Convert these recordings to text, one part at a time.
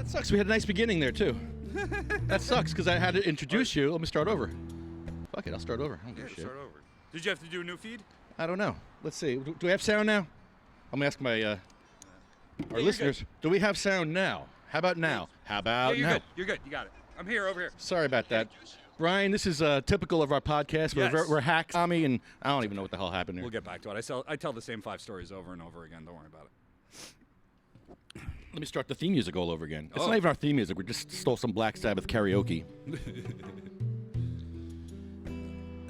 That sucks. We had a nice beginning there, too. That sucks, because I had to introduce you. Let me start over. Fuck it, I'll start over. I don't give a shit. Start over. Did you have to do a new feed? I don't know. Let's see. Do we have sound now? I'm going to ask my our listeners. Good. Do we have sound now? How about now? How about you're now? Good. You're good. You got it. I'm here, over here. Sorry about that. Brian, this is typical of our podcast. Yes. We're hacks, Tommy, and I don't even know what the hell happened here. We'll get back to it. I tell the same 5 stories over and over again. Don't worry about it. Let me start the theme music all over again. It's not even our theme music. We just stole some Black Sabbath karaoke.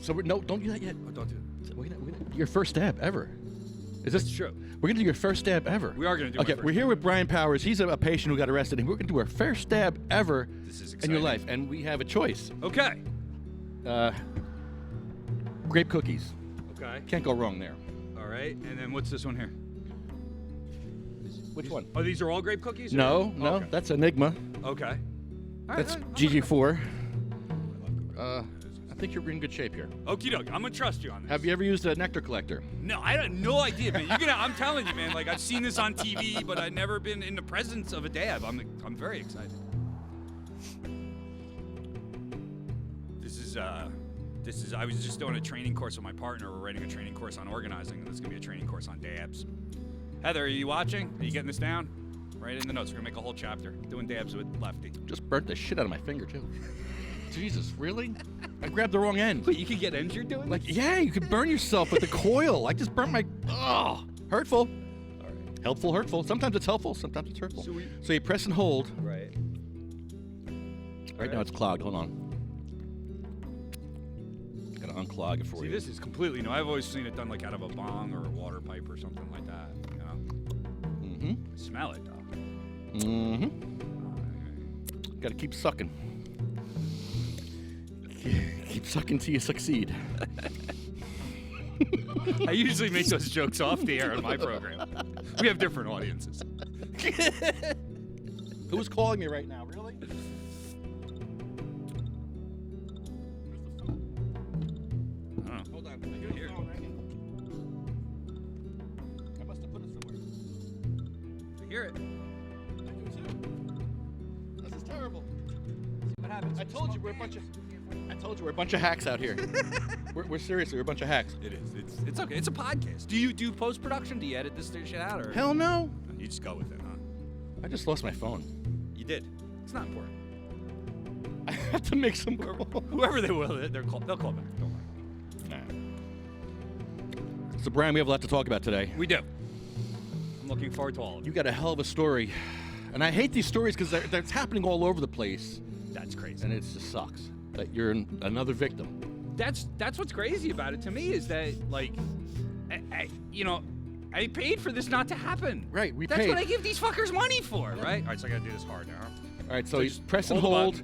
So no, don't do that yet. Oh, don't do it. We're gonna your first stab ever. Is this true? We're gonna do your first stab ever. We are gonna do. Okay, we're here with Brian Powers. He's a patient who got arrested, and we're gonna do our first stab ever in your life, and we have a choice. Okay. Grape cookies. Okay. Can't go wrong there. All right, and then what's this one here? Which one? Oh, these are all grape cookies? No, okay. That's Enigma. Okay. That's GG4. I think you're in good shape here. Okie doke. I'm gonna trust you on this. Have you ever used a nectar collector? No, I had no idea, man. I'm telling you, man. Like, I've seen this on TV, but I've never been in the presence of a dab. I'm very excited. This is. I was just doing a training course with my partner. We're writing a training course on organizing, and this is gonna be a training course on dabs. Heather, are you watching? Are you getting this down? Write in the notes. We're gonna make a whole chapter doing dabs with Lefty. Just burnt the shit out of my finger too. Jesus, really? I grabbed the wrong end. Wait, you could get injured doing like, this? Yeah, you could burn yourself with the coil. I just burnt my. Oh, hurtful. All right. Helpful, hurtful. Sometimes it's helpful. Sometimes it's hurtful. So you press and hold. Right. Right now it's clogged. Hold on. Gotta unclog it for you. See, this is completely new. I've always seen it done like out of a bong or a water pipe or something like that. You know. Mm-hmm. Smell it though. Mm-hmm. Gotta keep sucking. Keep sucking till you succeed. I usually make those jokes off the air on my program. We have different audiences. Who's calling me right now? Really? Hold on. I hear the phone ringing. I must have put it somewhere. I hear it. I do too. This is terrible. What happens? I told you we're a bunch of hacks out here. we're seriously, we're a bunch of hacks. It is. It's okay. It's a podcast. Do you do post production? Do you edit this shit out, or Hell no. You just go with it, huh? I just lost my phone. You did. It's not important. I have to make some calls. Whoever they will, they'll call back. Don't worry. Nah. So Brian, we have a lot to talk about today. We do. I'm looking forward to all of it. You got a hell of a story, and I hate these stories because they're happening all over the place. That's crazy. And it just sucks that you're another victim. That's what's crazy about it to me is that, like, I paid for this not to happen. Right, we That's paid. what I give these fuckers money for, right? All right, so I gotta do this hard now. All right, so you press and hold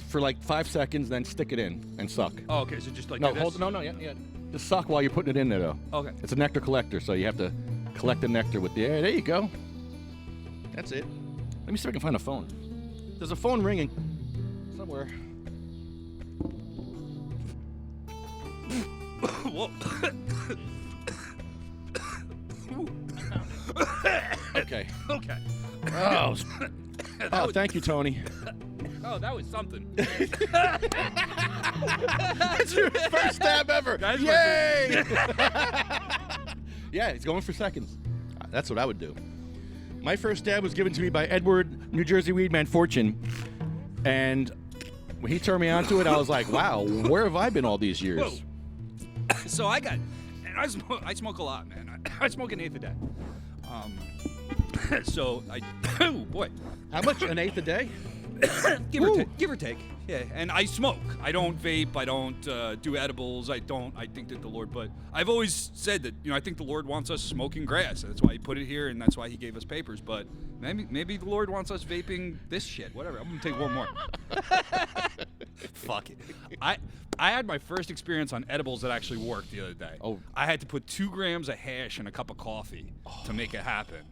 for like 5 seconds, then stick it in and suck. Oh, okay, so just like No, do this? hold, no, yeah. Just suck while you're putting it in there, though. Okay. It's a nectar collector, so you have to collect the nectar with the air. There you go. That's it. Let me see if I can find a phone. There's a phone ringing somewhere. Whoa. Okay. Okay. Oh, thank you, Tony. Oh, that was something. That's your first stab ever. That's Yay! Yeah, he's going for seconds. That's what I would do. My first stab was given to me by Edward, New Jersey Weedman Fortune, and when he turned me onto it, I was like, wow, where have I been all these years? Whoa. So I smoke a lot, man. I smoke an eighth a day. So oh boy. How much? An eighth a day? Give or take. Yeah, and I smoke. I don't vape. I don't do edibles. I think that the Lord, but I've always said that, I think the Lord wants us smoking grass. That's why he put it here, and that's why he gave us papers. But maybe the Lord wants us vaping this shit. Whatever. I'm gonna take one more. Fuck it. I had my first experience on edibles that actually worked the other day. Oh. I had to put 2 grams of hash in a cup of coffee to make it happen,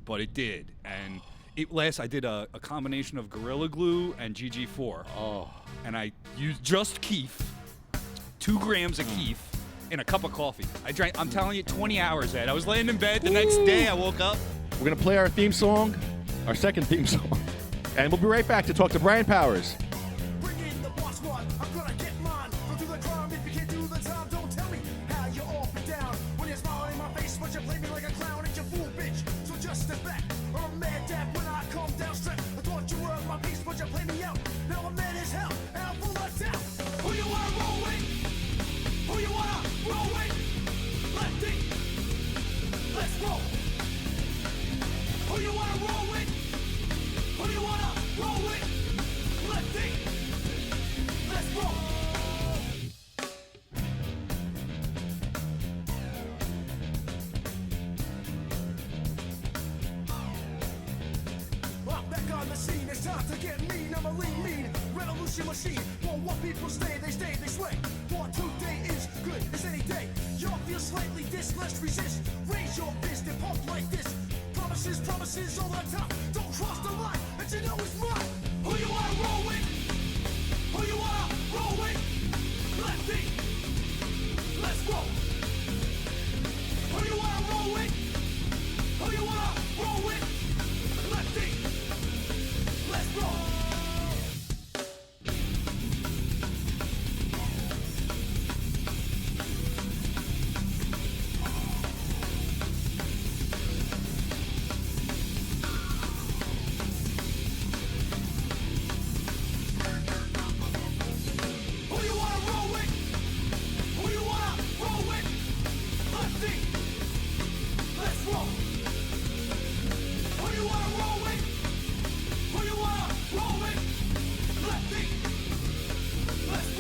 but it did, and. I did a combination of Gorilla Glue and GG4. Oh. And I used just keef, 2 grams of keef in a cup of coffee. I drank, I'm telling you, 20 hours, Ed. I was laying in bed the next day. I woke up. We're going to play our theme song, our second theme song. And we'll be right back to talk to Brian Powers. Bring in the boss squad, I'm gonna get mine. Don't do the crime if you can't do the time. Don't tell me how you're all be down. When you're smiling in my face, but you play me like a clown and you fool bitch. So just step back, or I'm mad dad when I come down straight. I thought you were my piece, but you play me out. Now I'm mad as hell, and I'm full of doubt. Who you wanna roll with? Who you wanna roll with? Lefty, let's roll. Who you wanna roll with? Who you wanna roll with? Lefty, let's roll. I'm back on the scene, it's time to get mean. I'm a lean revolution machine. Won't want people stay, they sway. For today is good as any day. Y'all feel slightly dis, let's resist. Raise your fist and pump like this. Promises all the time. Don't cross the line, and you know it's mine. Who you wanna roll with? Who you wanna roll with? Lefty, let's roll. Who you wanna roll with? Who you wanna roll with? Lefty, let's roll. Who you wanna roll with? Who you wanna roll with? Lefty, let's roll. Who you wanna roll with? Who you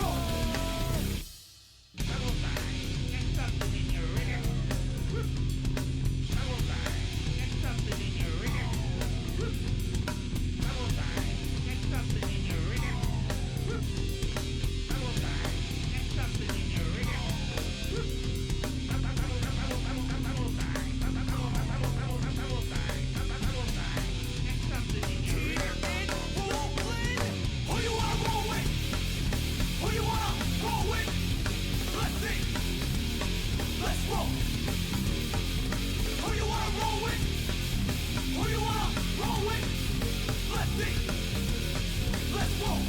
wanna roll with? Lefty, let's roll. Who you wanna roll with? Who you wanna roll with? Lefty, let's roll. Who you wanna roll with? Who you wanna roll with? Lefty, let's roll.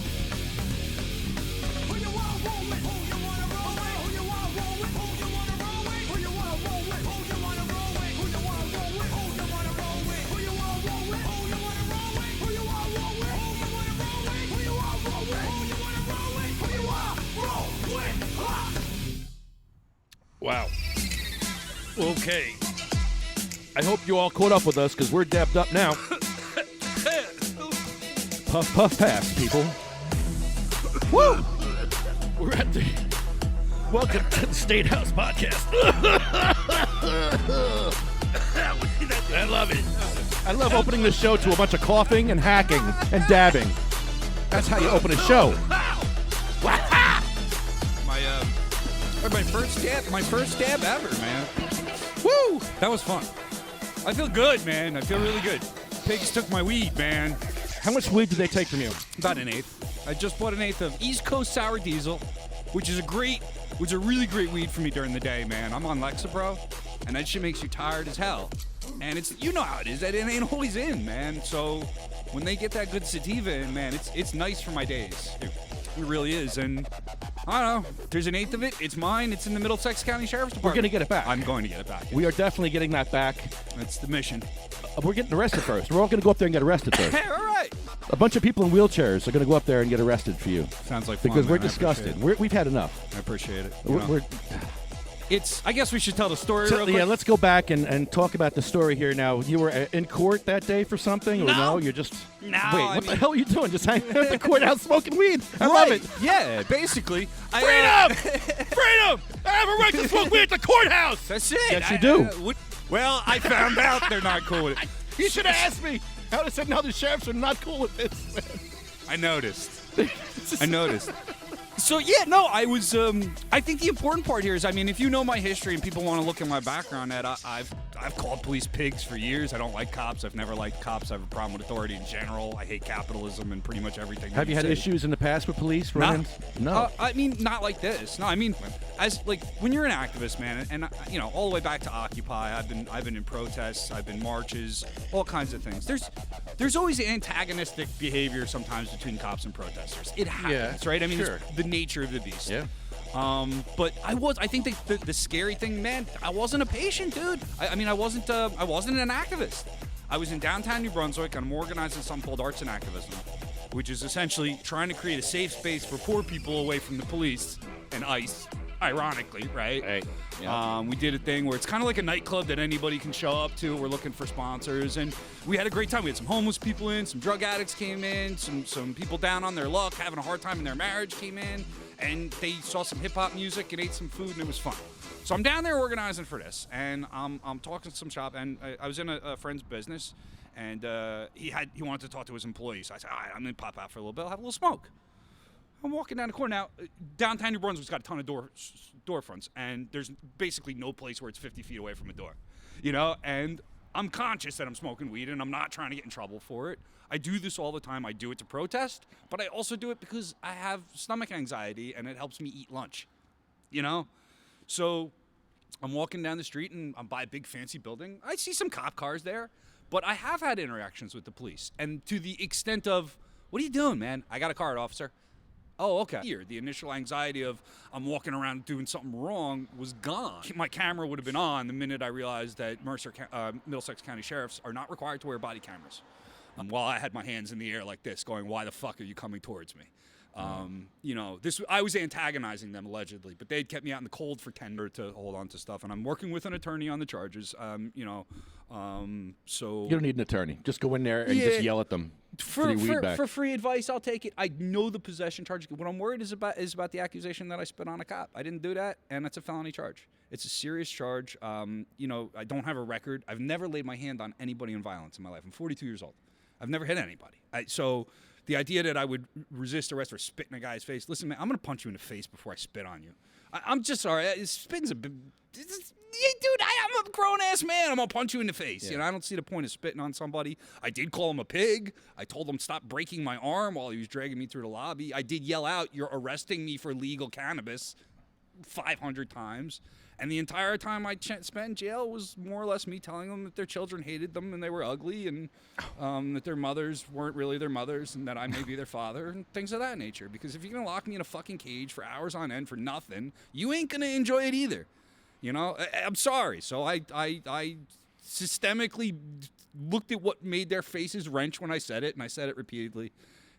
Who you wanna roll with? Who you wanna roll with? Who you wanna roll with? Who you wanna roll with? Who you wanna roll with? Who you wanna roll with? Who you wanna roll with? Who you wanna roll with? Who you wanna roll with? Who you wanna roll with? Who you wanna roll with? Who you wanna roll with? Who you wanna roll with? Who you wanna roll with? Who you wanna roll with? Ha! Wow. Okay. I hope you all caught up with us because we're dapped up now. Puff, puff, pass, people. Woo! We're at the... Welcome to the State House Podcast. I love it. I love opening the show to a bunch of coughing and hacking and dabbing. That's how you open a show. My first dab ever, man. Woo! That was fun. I feel good, man. I feel really good. Pigs took my weed, man. How much weed did they take from you? About an eighth. I just bought an eighth of East Coast Sour Diesel, which is a really great weed for me during the day, man. I'm on Lexapro, and that shit makes you tired as hell. And it's, you know how it is. It ain't always in, man. So when they get that good sativa in, man, it's nice for my days. It really is. And I don't know. There's an eighth of it. It's mine. It's in the Middlesex County Sheriff's Department. We're going to get it back. I'm going to get it back. We are definitely getting that back. That's the mission. We're getting arrested first. We're all going to go up there and get arrested first. Hey, all right. A bunch of people in wheelchairs are going to go up there and get arrested for you. Sounds like fun, because we're man. I disgusted. appreciate it. We've had enough. I appreciate it. I guess we should tell the story real quick. Yeah, let's go back and talk about the story here now. You were in court that day for something? Or no? You're just... No, Wait, what the hell are you doing? Just hanging at the courthouse smoking weed? I love it. Yeah, basically. Freedom! Freedom! I have a right to smoke weed at the courthouse! That's it. Yes, you do. Well, I found out they're not cool with it. You should have asked me. I would have said, no, the sheriffs are not cool with this, man. I noticed. So, yeah, no, I was, I think the important part here is, I mean, if you know my history and people want to look at my background, I've I've called police pigs for years. I don't like cops. I've never liked cops. I have a problem with authority in general. I hate capitalism and pretty much everything. Have you had say. issues in the past with police? No. I mean, not like this. No, I mean, as like when you're an activist, man, and you know, all the way back to Occupy, I've been in protests, I've been marches, all kinds of things. There's always antagonistic behavior sometimes between cops and protesters. It happens, right? I mean, sure. it's the nature of the beast. Yeah. But I think the scary thing, man, I wasn't a patient, dude. I mean, I wasn't an activist. I was in downtown New Brunswick, and I'm organizing something called Arts and Activism, which is essentially trying to create a safe space for poor people away from the police and ICE, ironically, right? Hey, yeah. We did a thing where it's kind of like a nightclub that anybody can show up to. We're looking for sponsors, and we had a great time. We had some homeless people in, some drug addicts came in, some people down on their luck, having a hard time in their marriage came in, and they saw some hip-hop music and ate some food, and it was fun. So I'm down there organizing for this, and I'm talking to some shop, and I was in a friend's business, and he wanted to talk to his employees. So I said, all right, I'm going to pop out for a little bit, I'll have a little smoke. I'm walking down the corner. Now, downtown New Brunswick's got a ton of door fronts, and there's basically no place where it's 50 feet away from a door, you know? And I'm conscious that I'm smoking weed, and I'm not trying to get in trouble for it. I do this all the time. I do it to protest, but I also do it because I have stomach anxiety, and it helps me eat lunch, you know? So I'm walking down the street, and I'm by a big fancy building. I see some cop cars there, but I have had interactions with the police, and to the extent of, what are you doing, man? I got a card, officer. Oh, okay. Here, the initial anxiety of I'm walking around doing something wrong was gone. My camera would have been on the minute I realized that Middlesex County sheriffs are not required to wear body cameras. While I had my hands in the air like this, going, "Why the fuck are you coming towards me?" You know, I was antagonizing them allegedly, but they'd kept me out in the cold for tender to hold on to stuff, and I'm working with an attorney on the charges. You know, so You don't need an attorney. Just go in there and just yell at them for your weed back. For free advice, I'll take it. I know the possession charge. What I'm worried is about the accusation that I spit on a cop. I didn't do that, and that's a felony charge. It's a serious charge. You know, I don't have a record. I've never laid my hand on anybody in violence in my life. I'm 42 years old. I've never hit anybody. So the idea that I would resist arrest for spitting a guy's face, listen, man, I'm going to punch you in the face before I spit on you. I'm just sorry. Spitting's a bit... Dude, I'm a grown-ass man. I'm going to punch you in the face. Yeah. You know, I don't see the point of spitting on somebody. I did call him a pig. I told him stop breaking my arm while he was dragging me through the lobby. I did yell out, "You're arresting me for legal cannabis," 500 times. And the entire time I spent in jail was more or less me telling them that their children hated them and they were ugly, and that their mothers weren't really their mothers, and that I may be their father, and things of that nature. Because if you're going to lock me in a fucking cage for hours on end for nothing, you ain't going to enjoy it either. You know, I'm sorry. So I systemically looked at what made their faces wrench when I said it, and I said it repeatedly.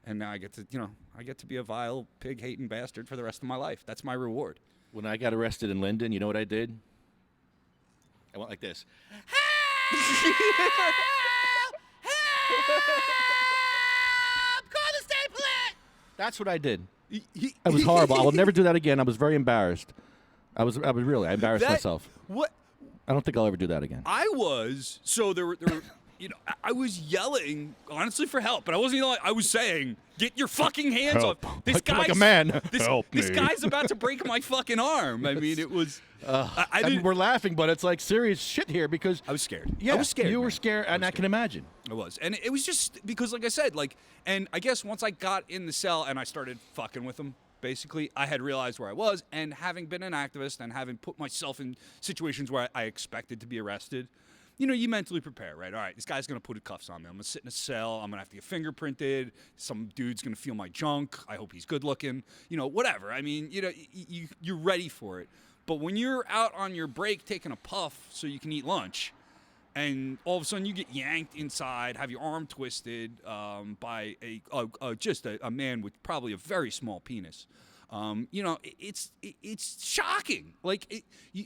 And now I get to be a vile, pig-hating bastard for the rest of my life. That's my reward. When I got arrested in Linden, you know what I did? I went like this. Help! Call the state police! That's what I did. It was horrible. I will never do that again. I was very embarrassed. I embarrassed myself. What? I don't think I'll ever do that again. I was. So there were you know, I was yelling, honestly, for help, but I wasn't yelling. I was saying, "Get your fucking hands Help. off this guy!" Like a man. Help me. This guy's about to break my fucking arm. I mean, it was. I mean, we're laughing, but it's like serious shit here because I was scared. Yeah, I was scared. You were scared, and I can imagine. I was, and it was just because, like I said, and I guess once I got in the cell and I started fucking with him. Basically, I had realized where I was, and having been an activist and having put myself in situations where I expected to be arrested, you know, you mentally prepare, right? All right, this guy's going to put cuffs on me. I'm going to sit in a cell. I'm going to have to get fingerprinted. Some dude's going to feel my junk. I hope he's good looking. You know, whatever. I mean, you know, you're ready for it. But when you're out on your break taking a puff so you can eat lunch, and all of a sudden you get yanked inside, have your arm twisted by a man with probably a very small penis. You know, it's shocking. Like,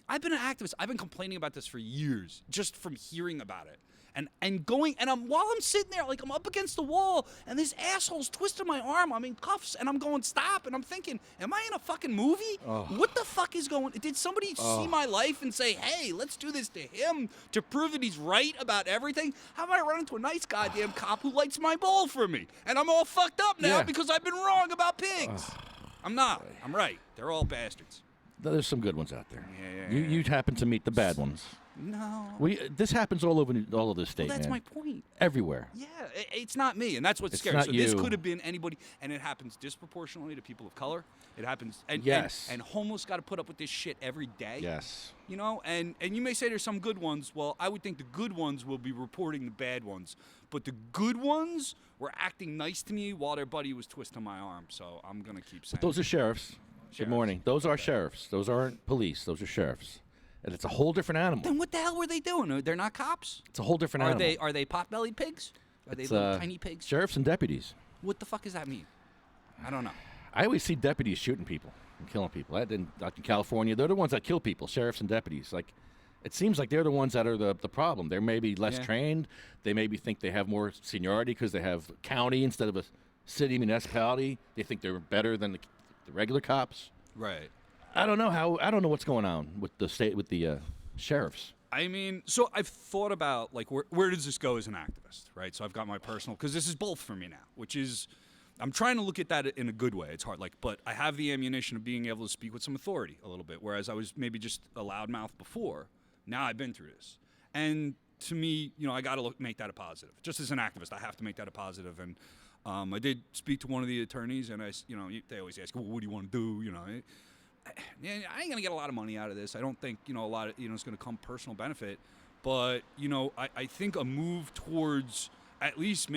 I've been an activist. I've been complaining about this for years, just from hearing about it. While I'm sitting there, like, I'm up against the wall, and this asshole's twisting my arm. I'm in cuffs, and I'm going, stop. And I'm thinking, am I in a fucking movie? Oh. What the fuck is going? Did somebody see my life and say, hey, let's do this to him to prove that he's right about everything? How about I run into a nice goddamn cop who lights my bowl for me? And I'm all fucked up now because I've been wrong about pigs. I'm not. I'm right. They're all bastards. There's some good ones out there. Yeah. You happen to meet the bad ones. No. This happens all over the state, Well, that's man. my point. Everywhere. Yeah, it's not me, and that's what's It's scary. not So this you. could have been anybody, and it happens disproportionately to people of color. It happens, and Yes. and homeless got to put up with this shit every day. Yes. You know, and you may say there's some good ones. Well, I would think the good ones will be reporting the bad ones, but the good ones were acting nice to me while their buddy was twisting my arm. So I'm gonna keep saying. Those are sheriffs. Good Sheriffs. morning. Those are sheriffs. Those aren't police. Those are sheriffs. And it's a whole different animal. Then what the hell were they doing? They're not cops. It's a whole different animal. Are they pot-bellied pigs? Are they It's, little tiny pigs? Sheriffs and deputies. What the fuck does that mean? I don't know. I always see deputies shooting people and killing people. Like in California, they're the ones that kill people, sheriffs and deputies. Like, it seems like they're the ones that are the problem. They're maybe less Yeah. trained. They maybe think they have more seniority because they have county instead of a city municipality. They think they're better than the regular cops. Right. I don't know what's going on with the state, with the sheriffs. I mean, so I've thought about, like, where does this go as an activist, right? So I've got my personal, because this is both for me now, which is, I'm trying to look at that in a good way. It's hard, but I have the ammunition of being able to speak with some authority a little bit, whereas I was maybe just a loudmouth before. Now I've been through this. And to me, I got to make that a positive. Just as an activist, I have to make that a positive. And I did speak to one of the attorneys, and they always ask, well, what do you want to do, I ain't going to get a lot of money out of this. I don't think, a lot of, it's going to come personal benefit. But, I think a move towards at least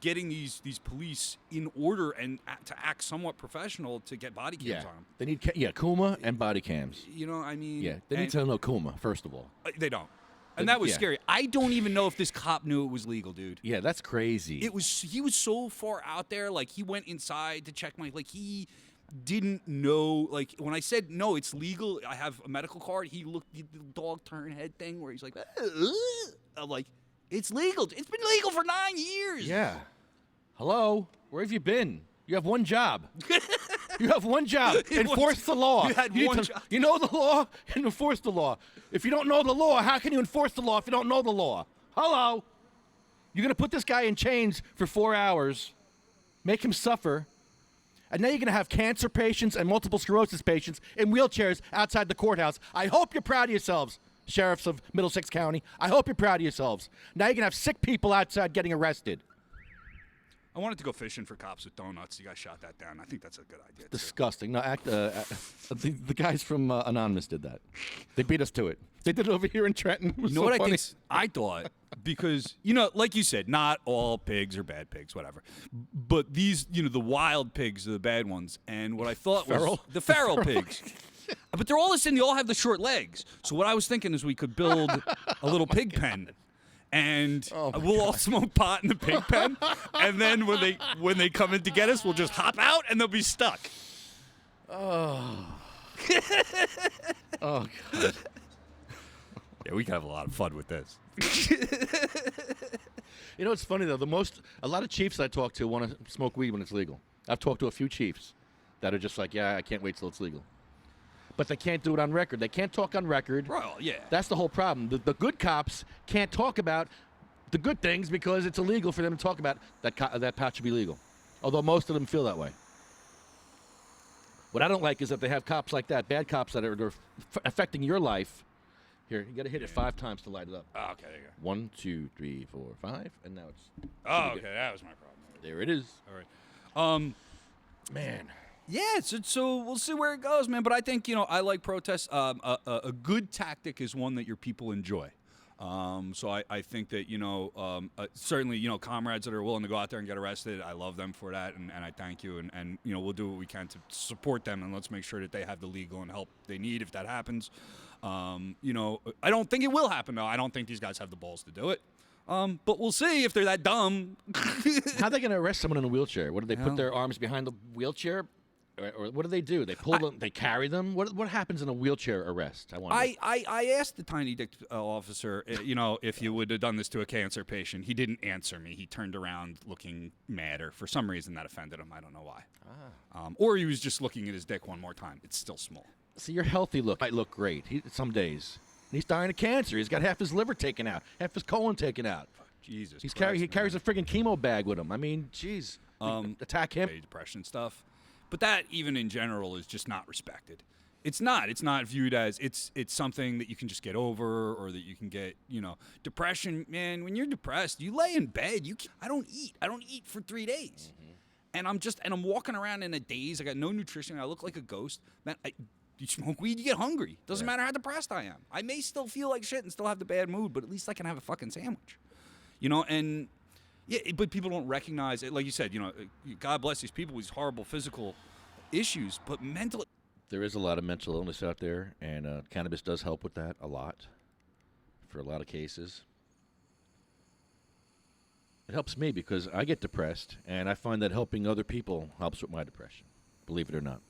getting these police in order and to act somewhat professional to get body cams on them. They need Kuma and body cams. I mean. Yeah, they need to know Kuma, first of all. They don't. And that was Yeah. scary. I don't even know if this cop knew it was legal, dude. Yeah, that's crazy. He was so far out there. Like, he went inside to check he didn't know. Like, when I said, no, it's legal, I have a medical card, he looked the dog turn head thing where he's like, I'm like, it's legal. It's been legal for 9 years. Yeah. Hello? Where have you been? You have one job. You have one job. Enforce the law. You had need one to- job. You know the law and enforce the law. If you don't know the law, how can you enforce the law if you don't know the law? Hello? You're going to put this guy in chains for 4 hours, make him suffer, and now you're going to have cancer patients and multiple sclerosis patients in wheelchairs outside the courthouse. I hope you're proud of yourselves, sheriffs of Middlesex County. I hope you're proud of yourselves. Now you're going to have sick people outside getting arrested. I wanted to go fishing for cops with donuts. You guys shot that down. I think that's a good idea. too. Disgusting. No, the guys from Anonymous did that. They beat us to it. They did it over here in Trenton. It was You know so what funny. I thought, because, like you said, not all pigs are bad pigs, whatever. But these, the wild pigs are the bad ones. And what I thought was the feral pigs. But they're all the same. They all have the short legs. So what I was thinking is we could build a little pig pen. And we'll all smoke pot in the pig pen. And then when they come in to get us, we'll just hop out and they'll be stuck. Oh, God. Yeah, we could have a lot of fun with this. You know, it's funny, though. A lot of chiefs I talk to want to smoke weed when it's legal. I've talked to a few chiefs that are just like, yeah, I can't wait till it's legal. But they can't do it on record. They can't talk on record. Well, yeah. That's the whole problem. The good cops can't talk about the good things because it's illegal for them to talk about that pot should be legal. Although most of them feel that way. What I don't like is that they have cops like that, bad cops that are affecting your life. Here, you got to hit it 5 times to light it up. Oh, okay, there you go. 1, 2, 3, 4, 5, and now it's. Oh, okay, that was my problem. There it is. All right. Man. Yeah, so we'll see where it goes, man. But I think, I like protests. A good tactic is one that your people enjoy. So I think that, certainly, comrades that are willing to go out there and get arrested, I love them for that, and I thank you. And we'll do what we can to support them, and let's make sure that they have the legal and help they need if that happens. I don't think it will happen, though. I don't think these guys have the balls to do it. But we'll see if they're that dumb. How are they going to arrest someone in a wheelchair? What do they put their arms behind the wheelchair? Or what do? They pull them? They carry them? What happens in a wheelchair arrest? I wonder. I asked the tiny dick officer, if you would have done this to a cancer patient. He didn't answer me. He turned around looking mad, or for some reason that offended him. I don't know why. Or he was just looking at his dick one more time. It's still small. See, your healthy look might look great some days. And he's dying of cancer. He's got half his liver taken out, half his colon taken out. Jesus. He Christ, carries a friggin' chemo bag with him. I mean, jeez. Attack him. Depression stuff. But that, even in general, is just not respected. It's not. It's not viewed as it's something that you can just get over or that you can get, depression. Man, when you're depressed, you lay in bed. I don't eat. I don't eat for 3 days. And I'm walking around in a daze. I got no nutrition. I look like a ghost. Man, you smoke weed, you get hungry. Doesn't matter how depressed I am. I may still feel like shit and still have the bad mood, but at least I can have a fucking sandwich. And yeah, but people don't recognize it. Like you said, God bless these people with these horrible physical issues, but mental. There is a lot of mental illness out there, and cannabis does help with that a lot for a lot of cases. It helps me because I get depressed, and I find that helping other people helps with my depression, believe it or not.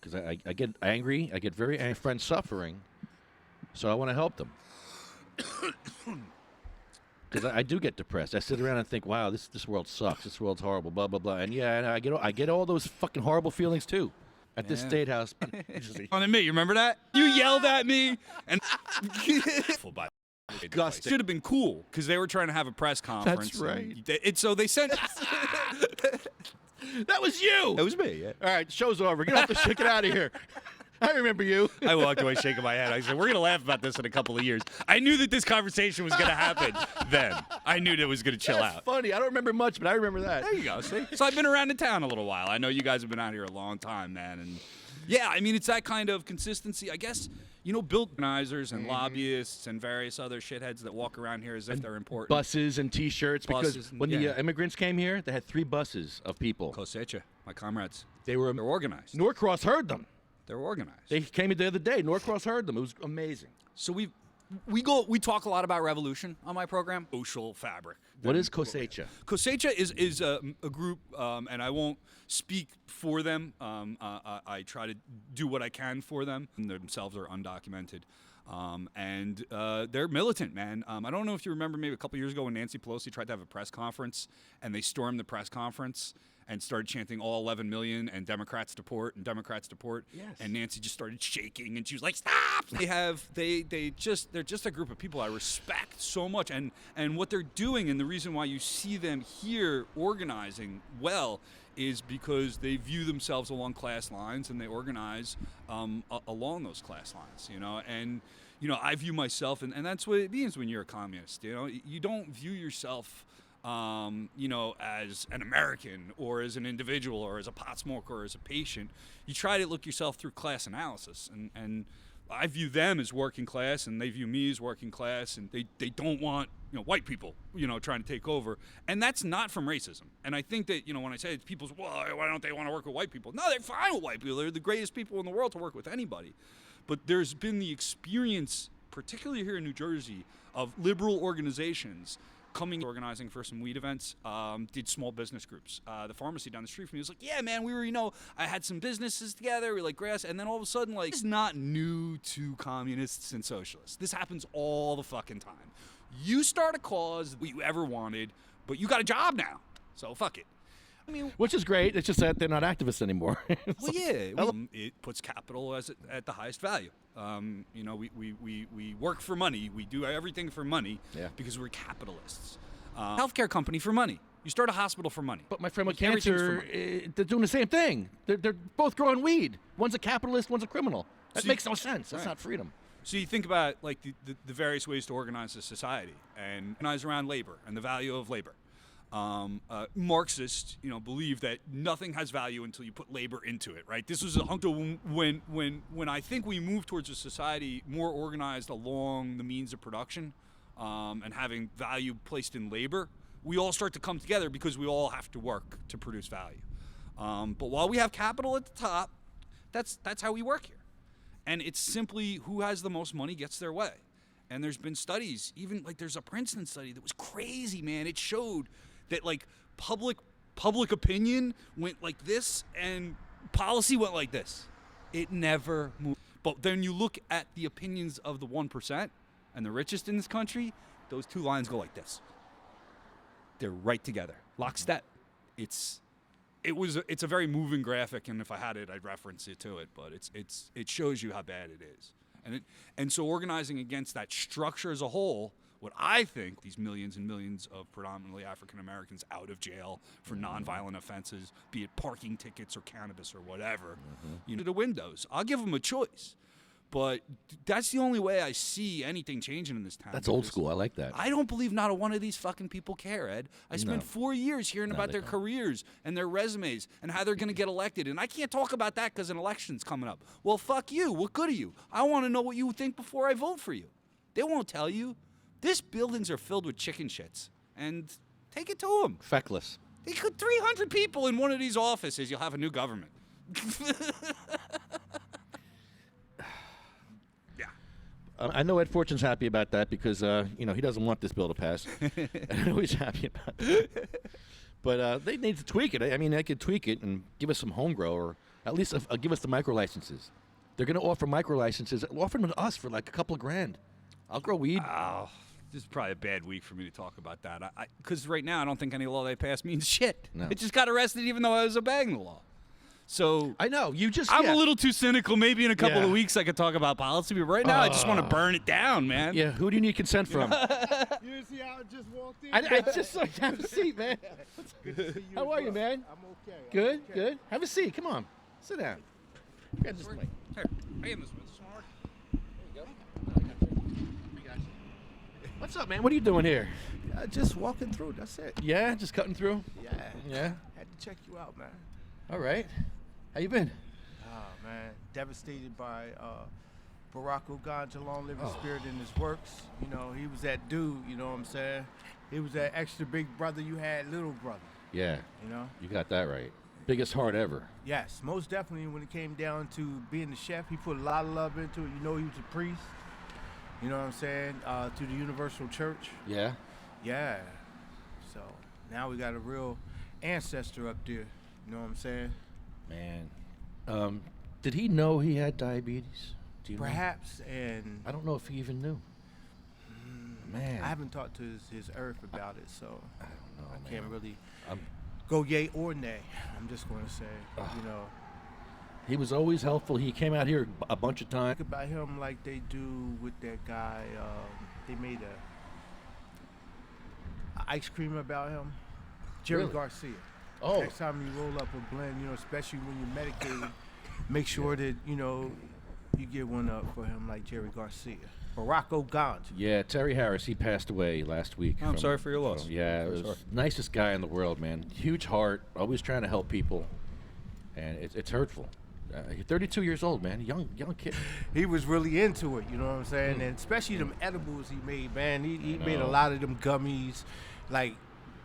Because I get angry, I get very angry, friends suffering, so I want to help them. Because I do get depressed. I sit around and think, wow, this world sucks. This world's horrible, blah, blah, blah. And yeah, I get all those fucking horrible feelings, too, at this state house. On me, you remember that? You yelled at me. And Disgusting. Should have been cool, because they were trying to have a press conference. That's right. So they sent... That was you! That was me, yeah. All right, show's over. Get off the shit. Get out of here. I remember you. I walked away shaking my head. I said, we're going to laugh about this in a couple of years. I knew that this conversation was going to happen then. I knew that it was going to chill That's out. funny. I don't remember much, but I remember that. There you go, see? So I've been around the town a little while. I know you guys have been out here a long time, man. And yeah, I mean, it's that kind of consistency. I guess, build organizers and lobbyists and various other shitheads that walk around here as if they're important. Buses and T-shirts. Because Buses and- when yeah. the immigrants came here, they had 3 buses of people. Cosecha, my comrades. They're organized. Norcross heard them. They're organized. They came in the other day. Norcross heard them. It was amazing. So we talk a lot about revolution on my program. Social fabric. What is Cosecha? Cosecha is a group, and I won't speak for them. I try to do what I can for them. And themselves are undocumented. And they're militant, man. I don't know if you remember maybe a couple years ago when Nancy Pelosi tried to have a press conference, and they stormed the press conference and started chanting all 11 million and Democrats deport and Democrats deport. Yes. And Nancy just started shaking and she was like, stop! They're just a group of people I respect so much. And what they're doing, and the reason why you see them here organizing well, is because they view themselves along class lines and they organize along those class lines, and I view myself, and that's what it means when you're a communist. You don't view yourself as an American or as an individual or as a pot smoker or as a patient. You try to look yourself through class analysis, and I view them as working class, and they view me as working class, and they don't want white people trying to take over, and that's not from racism. And I think that when I say people's, well, why don't they want to work with white people? No, they're fine with white people. They're the greatest people in the world to work with anybody. But there's been the experience, particularly here in New Jersey, of liberal organizations coming organizing for some weed events, did small business groups. The pharmacy down the street from me was like, yeah, man, we were, I had some businesses together, we like grass, and then all of a sudden, like, it's not new to communists and socialists. This happens all the fucking time. You start a cause that you ever wanted, but you got a job now, so fuck it. I mean, Which is great. It's just that they're not activists anymore. well, yeah, it puts capital at the highest value. We work for money. We do everything for money because we're capitalists. Healthcare company for money. You start a hospital for money. But my friend with Everything's for cancer, money. they're doing the same thing. They're both growing weed. One's a capitalist, one's a criminal. That See- makes no sense. That's right. not freedom. So you think about like the various ways to organize a society and organize around labor and the value of labor. Marxists, believe that nothing has value until you put labor into it, right? This was when I think we move towards a society more organized along the means of production, and having value placed in labor, we all start to come together because we all have to work to produce value. But while we have capital at the top, that's how we work here. And it's simply who has the most money gets their way. And there's been studies, even like there's a Princeton study that was crazy, man. It showed that like public opinion went like this and policy went like this. It never moved. But then you look at the opinions of the 1% and the richest in this country, those two lines go like this. They're right together, lockstep. It's a very moving graphic, and if I had it, I'd reference it to it. But it shows you how bad it is, and so organizing against that structure as a whole, what I think these millions and millions of predominantly African Americans out of jail for nonviolent offenses, be it parking tickets or cannabis or whatever, the windows. I'll give them a choice. But that's the only way I see anything changing in this town. That's old school. I like that. I don't believe not a one of these fucking people care, Ed. I spent 4 years hearing about their careers and their resumes and how they're going to get elected. And I can't talk about that because an election's coming up. Well, fuck you. What good are you? I want to know what you think before I vote for you. They won't tell you. These buildings are filled with chicken shits. And take it to them. Feckless. They could 300 people in one of these offices. You'll have a new government. I know Ed Fortune's happy about that because, he doesn't want this bill to pass. And I know he's happy about it. But they need to tweak it. I mean, they could tweak it and give us some home grow or at least give us the micro licenses. They're going to offer micro licenses. Offer them to us for like a couple of grand. I'll grow weed. Oh, this is probably a bad week for me to talk about that. Because right now I don't think any law they pass means shit. No. It just got arrested even though I was obeying the law. So I know I'm a little too cynical. Maybe in a couple of weeks I could talk about policy, but right now I just want to burn it down, man. Yeah, who do you need consent from? You didn't see how I just walked in? I just saw you. Have a seat, man. Good to see you How are you, well. man? I'm okay. Good, good. Have a seat. Come on. Sit down. Here, this mic. Here, I am this one. This one work? There you go. What's up, man? What are you doing here? Just walking through. That's it. Yeah, just cutting through? Yeah. Yeah. Had to check you out, man. All right. How you been? Oh, man. Devastated by Barack Ogan's long living spirit in his works. He was that dude, you know what I'm saying? He was that extra big brother you had, little brother. Yeah. You know? You got that right. Biggest heart ever. Yes, most definitely when it came down to being the chef, he put a lot of love into it. He was a priest, you know what I'm saying, to the Universal Church. Yeah? Yeah. So now we got a real ancestor up there, you know what I'm saying? Man. Did he know he had diabetes? Do you know? Perhaps, and I don't know if he even knew. Man. I haven't talked to his earth about it, so I don't know, I can't really I'm- go yay or nay. I'm just going to say, He was always helpful. He came out here a bunch of times. think about him like they do with that guy. They made a ice cream about him, Jerry Really? Garcia. Oh. Next time you roll up a blend, especially when you're medicated, make sure that you get one up for him like Jerry Garcia. Barack Ogan. Yeah, Terry Harris, he passed away last week. I'm sorry for your loss. Yeah, it was Sorry. nicest guy in the world, man. Huge heart, always trying to help people, and it's hurtful. He's 32 years old, man, young kid. He was really into it, you know what I'm saying? And especially them edibles he made, man. He made a lot of them gummies. Like,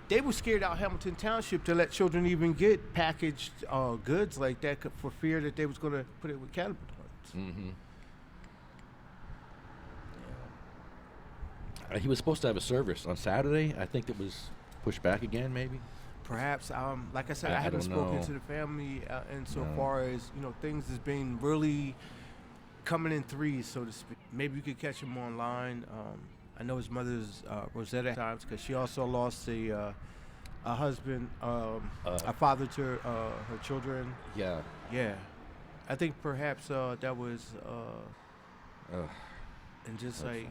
they were scared out Hamilton Township to let children even get packaged goods like that for fear that they was going to put it with cannabinoids. Mm-hmm. He was supposed to have a service on Saturday. I think it was pushed back again, maybe. Perhaps, like I said, I I haven't don't spoken know. to the family insofar as, things has been really coming in threes, so to speak. Maybe you could catch him online. I know his mother's Rosetta times because she also lost a husband, a father to her children. Yeah. Yeah. I think perhaps that was, and just like,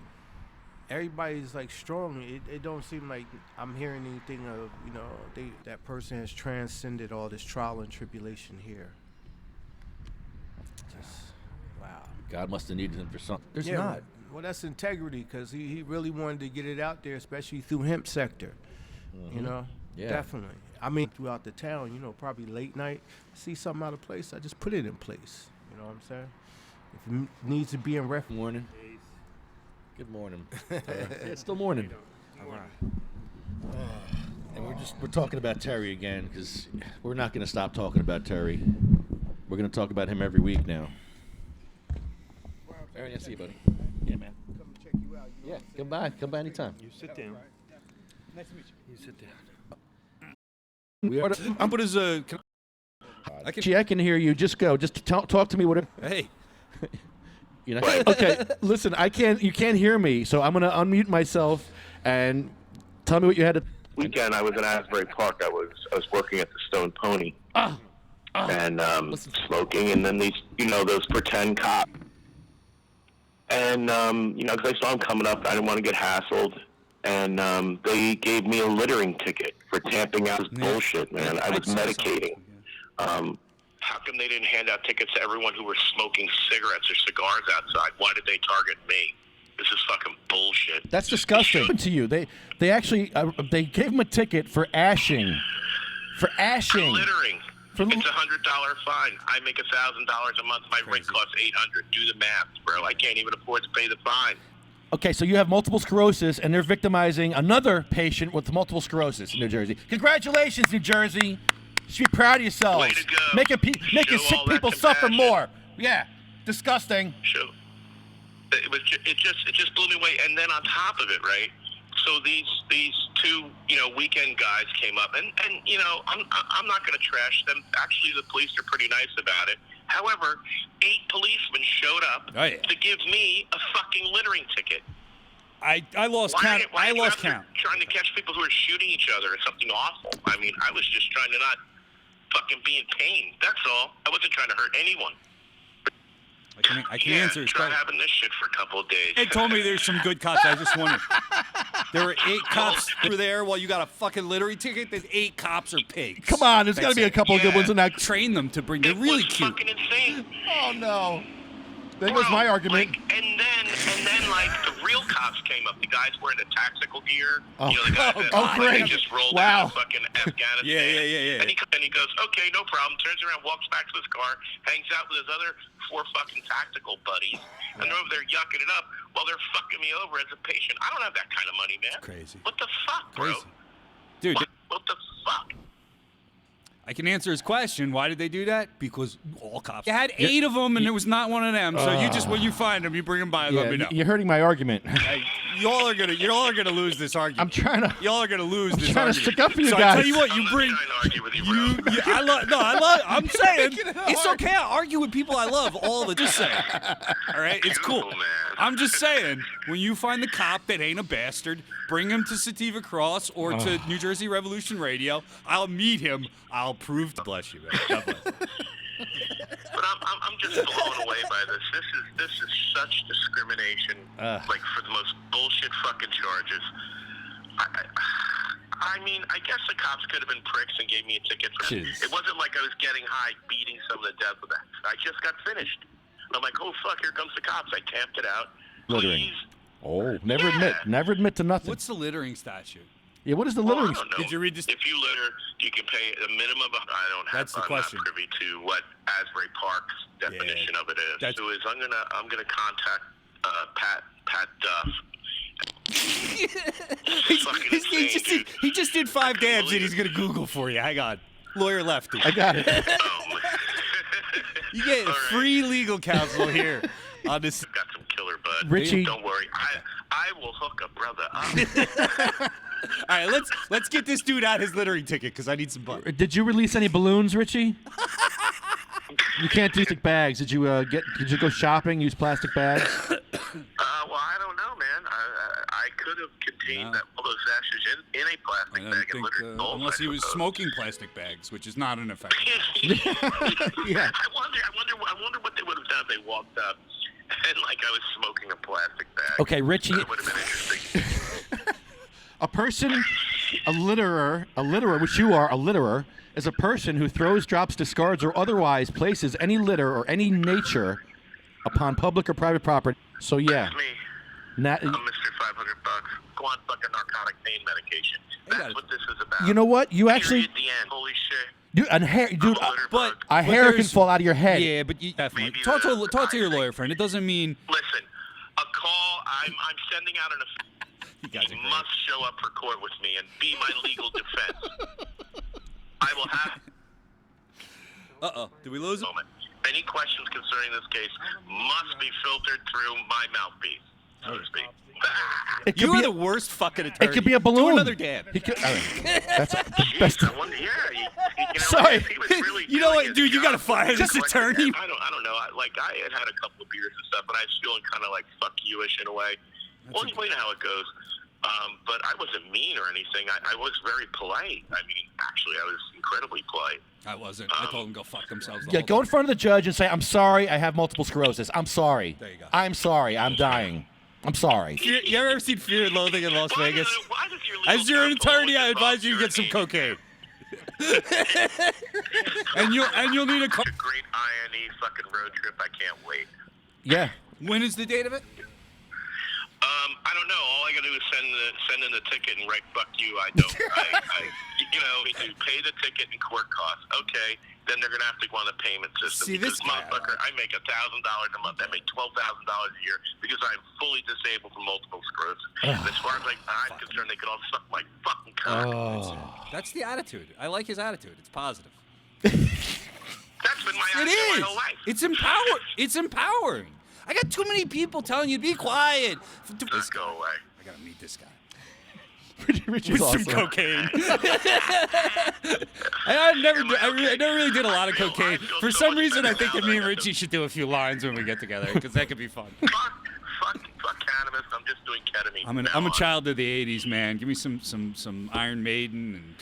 everybody's like strong. It don't seem like I'm hearing anything of, that person has transcended all this trial and tribulation here. Just, wow. God must have needed him for something. There's Yeah, not. Well, that's integrity because he really wanted to get it out there, especially through hemp sector. Yeah. Definitely. I mean, throughout the town, probably late night, see something out of place, I just put it in place. You know what I'm saying? If it needs to be in reference. Morning. Good morning. It's still morning. All right. And we're talking about Terry again because we're not going to stop talking about Terry. We're going to talk about him every week now. Aaron, I see you, buddy. Yeah, man. Come check you out. Yeah, come by. Come by anytime. You sit down. Nice to meet you. You sit down. We are. I'm put his Gee, I can hear you. Just go. Just talk to me. Whatever. Hey. Okay. Listen, you can't hear me, so I'm gonna unmute myself and tell me what you had to. Weekend, I was in Asbury Park. I was working at the Stone Pony and smoking, and then these, those pretend cops. And because I saw him coming up, I didn't want to get hassled. and they gave me a littering ticket for tamping out his bullshit, man. I was medicating. How come they didn't hand out tickets to everyone who were smoking cigarettes or cigars outside? Why did they target me? This is fucking bullshit. That's disgusting. To you, they actually they gave him a ticket for ashing. For ashing. Littering. It's $100 fine. I make $1,000 a month. My rent costs $800. Do the math, bro. I can't even afford to pay the fine. Okay, so you have multiple sclerosis, and they're victimizing another patient with multiple sclerosis in New Jersey. Congratulations, New Jersey. You should be proud of yourselves. Way to go. Making sick people suffer more. Yeah, disgusting. Sure. It just blew me away. And then on top of it, right? So these two weekend guys came up, and I'm not going to trash them. Actually, the police are pretty nice about it. However, 8 policemen showed up to give me a fucking littering ticket. I lost count. I lost count. Trying to catch people who are shooting each other or something awful. I mean, I was just trying to not fucking be in pain. That's all. I wasn't trying to hurt anyone. I can answer his try question. having this shit for a couple of days. They told me there's some good cops. I just wondered. There were 8 cops who were there while you got a fucking littering ticket. There's 8 cops are pigs. Come on, there's got to be a couple of good ones in that. Train them to bring. They're really cute. Fucking insane. Oh no. There goes my argument. And then like the real cops came up. The guys wearing the tactical gear. Oh, the guys that great! Just rolled Wow. out of fucking Afghanistan. Yeah. And he goes, okay, no problem. Turns around, walks back to his car, hangs out with his other 4 fucking tactical buddies, and they're over there yucking it up while they're fucking me over as a patient. I don't have that kind of money, man. It's crazy. What the fuck, bro? Crazy. Dude. What the fuck? I can answer his question. Why did they do that? Because all cops. You had 8 of them, and it was not one of them. So you just, when you find them, you bring them by and let me know. You're hurting my argument. Y'all are gonna lose this argument. I'm trying to. Y'all are gonna lose this trying argument. to stick up for you so guys. I tell you what, you bring. I'm trying to argue with you, bro. I'm saying it's okay. I argue with people I love all the time. Just saying. All right, it's cool. Man. I'm just saying, when you find the cop that ain't a bastard, bring him to Sativa Cross or to New Jersey Revolution Radio. I'll meet him. I'll prove to bless you, man. God bless. But I'm just blown away by this. This is such discrimination, like for the most bullshit fucking charges. I mean, I guess the cops could have been pricks and gave me a ticket for it. It wasn't like I was getting high, beating someone to death with that. I just got finished. And I'm like, oh fuck, here comes the cops. I tamped it out. Littering. Please. Oh, never admit to nothing. What's the littering statute? Yeah, what is the littering? I don't know. Did you read this? If you litter, you can pay a minimum of. I don't have. That's the question. I'm not privy to what Asbury Park's definition of it is. So I'm gonna contact Pat Duff. He just did 5 dabs and he's gonna Google for you. Hang on, lawyer Lefty. I got it. You get free legal counsel here on this. Got some killer bud. Richie. Don't worry. I will hook a brother up. All right, let's get this dude out his littering ticket because I need some butt. Did you release any balloons, Richie? You can't do plastic bags. Did you go shopping? Use plastic bags? Well, I don't know, man. I could have contained all those ashes in a plastic I bag think, and littered both. unless he was smoking plastic bags, which is not an effective. Yeah. I wonder what they would have done if they walked up and like I was smoking a plastic bag. Okay, Richie. That would have been interesting. A person, a litterer, which you are, a litterer, is a person who throws, drops, discards, or otherwise places any litter or any nature upon public or private property. So yeah. That's me. I'm Mr. $500. Go on fucking narcotic pain medication. That's what this is about. You know what? You Period actually. At the end. Holy shit. Dude, But a hair can there's- fall out of your head. Yeah, but you definitely Maybe talk to your lawyer friend. It doesn't mean Listen, a call. I'm sending out an. you guys are You great. must show up for court with me and be my legal defense. I will have Did we lose him? moment. Any questions concerning this case must be filtered through my mouthpiece, so to speak. It could You be are the worst fucking attorney. It could be a balloon. Do another dab. He could, all right. That's the best. I wonder, you know, Sorry. if he was really You know doing what, his dude? You job, gotta fire this like, attorney. I don't know. I had a couple of beers and stuff, and I was feeling kind of like fuck you-ish in a way. Well, you know how it goes. But I wasn't mean or anything. I was very polite. I mean, actually, I was incredibly polite. I wasn't. I told them to go fuck themselves. The Yeah, whole go in time. front of the judge and say, "I'm sorry, I have multiple sclerosis. I'm sorry. There you go. I'm sorry, I'm dying." I'm sorry. You ever seen Fear and Loathing in Las Why Vegas? why does your legal As you're an counsel attorney, I involve advise you to get some urinating? cocaine. and you'll need a car. A great INE fucking road trip. I can't wait. Yeah. When is the date of it? I don't know. All I gotta do is send in the ticket and write "fuck you." I don't. You pay the ticket and court costs. Okay, then they're gonna have to go on the payment system. See, this because motherfucker, I make $1,000 a month. I make $12,000 a year because I'm fully disabled from multiple sclerosis. And as far as I'm concerned, they can all suck my fucking cock. That's the attitude. I like his attitude. It's positive. That's been my It attitude is. my whole life. It's empowering. I got too many people telling you to be quiet. Just go away. I gotta meet this guy. Richie's With awesome. some cocaine. I never really did a lot of cocaine. For some reason, I think that me and Richie should do a few lines when we get together because that could be fun. Fuck cannabis. I'm just doing ketamine. I'm a child of the '80s, man. Give me some Iron Maiden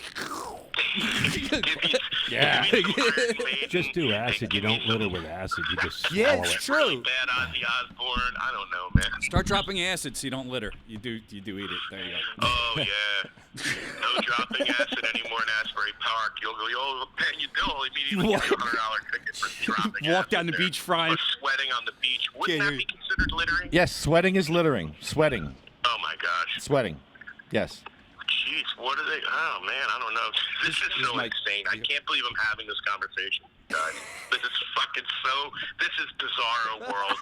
Yeah. Just do acid. You don't litter with acid. You just swallow Yeah, it. it's true. Bad Ozzy Osbourne. I don't know, man. Start dropping acid so you don't litter. You do eat it. There you go. Oh yeah. No dropping acid anymore in Asbury Park. You'll man, you don't immediately get a $100 ticket for dropping Walk acid down the there. beach frying. Or sweating on the beach. Wouldn't Yeah, that be considered littering? Yes, sweating is littering. Sweating. Oh my gosh. Sweating. Yes. Jeez, what are they? Oh man, I don't know. This is so insane. I can't believe I'm having this conversation, guys. This is fucking so. This is bizarro world.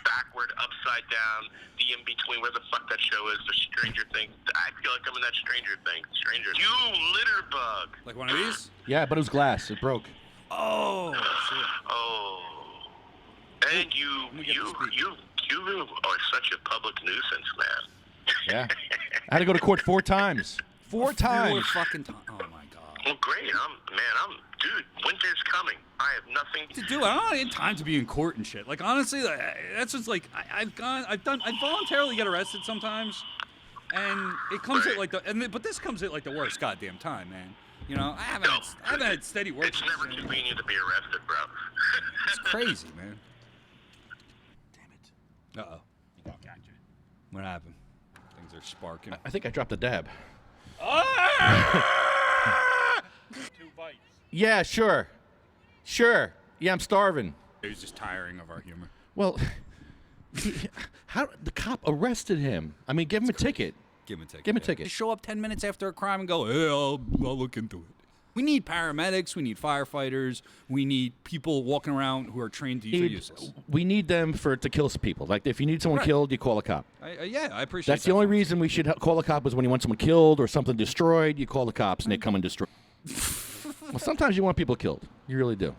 Backward, upside down, the in between. Where the fuck that show is? The Stranger Things. I feel like I'm in that Stranger Thing. Stranger. You litter bug. Like one of these? Yeah, but it was glass. It broke. Oh. Oh. And you are such a public nuisance, man. Yeah. I had to go to court 4 times. 4 times. 4 fucking times. Oh my god. Well, great. Dude, winter's coming. I have nothing To do, I don't have time to be in court and shit. Like honestly, that's just like I voluntarily get arrested sometimes, and it comes at like but this comes at like the worst goddamn time, man. You know, I haven't had steady work. It's never convenient to be arrested, bro. It's crazy, man. Damn it. Uh-oh. Gotcha. What happened? Things are sparking. I think I dropped a dab. 2 bites. Yeah, sure. Sure. Yeah, I'm starving. It was just tiring of our humor. Well, how the cop arrested him? I mean, give him a ticket. Give him a ticket. Give him a ticket. Just show up 10 minutes after a crime and go, hey, I'll look into it. We need paramedics. We need firefighters. We need people walking around who are trained to use their uses. We need them to kill some people. Like, if you need someone Right. killed, you call a cop. Yeah, I appreciate That's the only reason we should call a cop is when you want someone killed or something destroyed. You call the cops and they come and destroy. Well, sometimes you want people killed. You really do.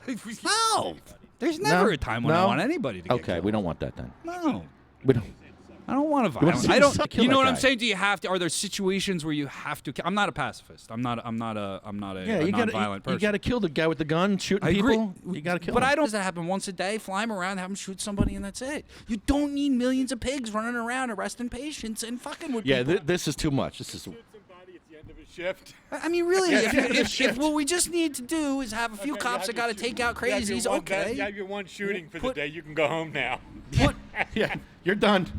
No. There's never a time when I want anybody to get Okay, killed. we don't want that then. No. We don't. I don't want to want violence. to I don't. kill You know that what I'm guy. saying? Do you have to? Are there situations where you have to? I'm not a pacifist. I'm not a Yeah, you non-violent person. You got to kill the guy with the gun shooting I agree. people. You got to kill But him. I don't. Does that happen once a day? Fly him around, have him shoot somebody, and that's it. You don't need millions of pigs running around arresting patients and fucking with Yeah, people. this is too much. This is. Somebody at the end of his shift. I mean, really, Yeah, if what we just need to do is have a few cops that got to take out crazies, okay. You have your one shooting for Put- the day. You can go home now. Yeah, you're done.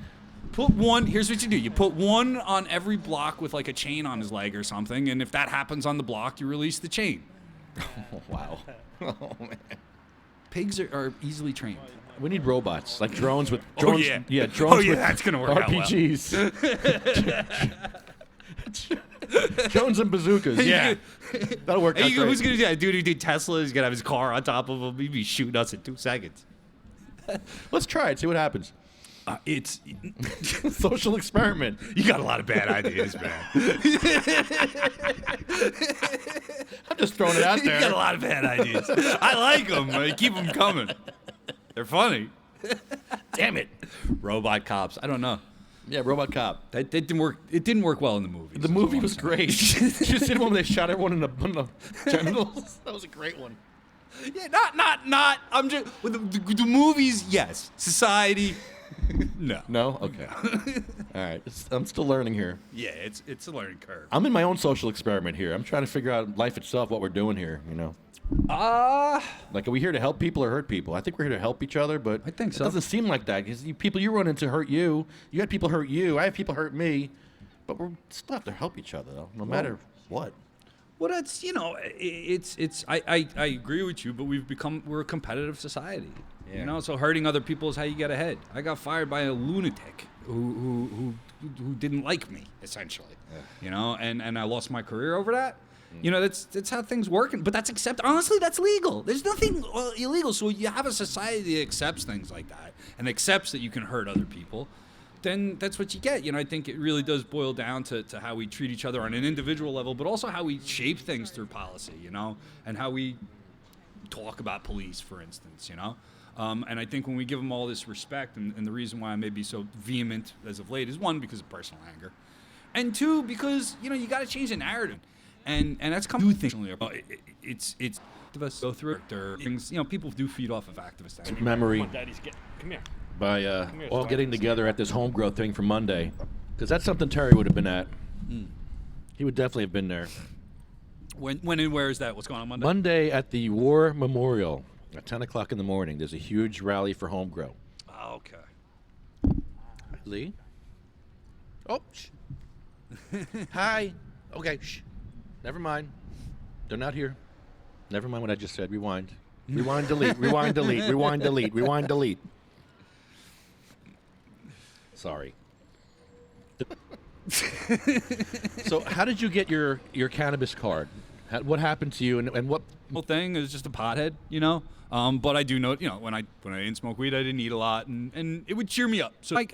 Put one. Here's what you do: you put one on every block with like a chain on his leg or something, and if that happens on the block, you release the chain. Oh, wow. Oh man. Pigs are easily trained. We need robots, like drones with drones. yeah. drones Oh, yeah, with that's gonna work out well. RPGs. Drones and bazookas. Yeah, that'll work out Hey, who's great. gonna do that? Dude who did Tesla is gonna have his car on top of him. He'd be shooting us in 2 seconds. Let's try it. See what happens. It's Social experiment. you got a lot of bad ideas, man. I'm just throwing it out You got a there. lot of bad ideas. I like them. I keep them coming. They're funny. Damn it, robot cops. I don't know. Yeah, robot cop. That didn't work. It didn't work well in the movie. The movie was great. Did you see the one where they shot everyone in the genitals? That was a great one. Yeah, not. I'm just with the movies. Yes, Society. No. No? Okay. All right. I'm still learning here. Yeah, it's a learning curve. I'm in my own social experiment here. I'm trying to figure out life itself, what we're doing here, you know. Like, are we here to help people or hurt people? I think we're here to help each other, but I think it so. doesn't seem like that. Because people you run into hurt you. You had people hurt you. I have people hurt me. But we still have to help each other, though, no matter what. Well, that's, you know, I agree with you, but we're a competitive society. Yeah. You know, so hurting other people is how you get ahead. I got fired by a lunatic who didn't like me, essentially. Yeah. You know, and I lost my career over that. You know, that's how things work. But that's honestly, that's legal. There's nothing illegal. So you have a society that accepts things like that and accepts that you can hurt other people. Then that's what you get. You know, I think it really does boil down to how we treat each other on an individual level, but also how we shape things through policy, you know, and how we talk about police, for instance, you know. And I think when we give them all this respect, and the reason why I may be so vehement as of late is, one, because of personal anger, and two, because, you know, you got to change the narrative. And that's come to things. It's activists go through things. You know, people do feed off of activist anger. Memory. Come here. By all getting together at this home growth thing for Monday, because that's something Terry would have been at. He would definitely have been there. When and where is that? What's going on Monday? Monday at the War Memorial at 10 o'clock in the morning. There's a huge rally for home grow. Oh, okay. Lee? Oh, shh. Hi. Okay, shh. Never mind. They're not here. Never mind what I just said. Rewind. Rewind, delete. Rewind, delete. Rewind, delete. Rewind, delete. Sorry. So how did you get your cannabis card? What happened to you, and what? The whole thing is just a pothead, you know. But I do know, you know, when I didn't smoke weed, I didn't eat a lot, and it would cheer me up. So I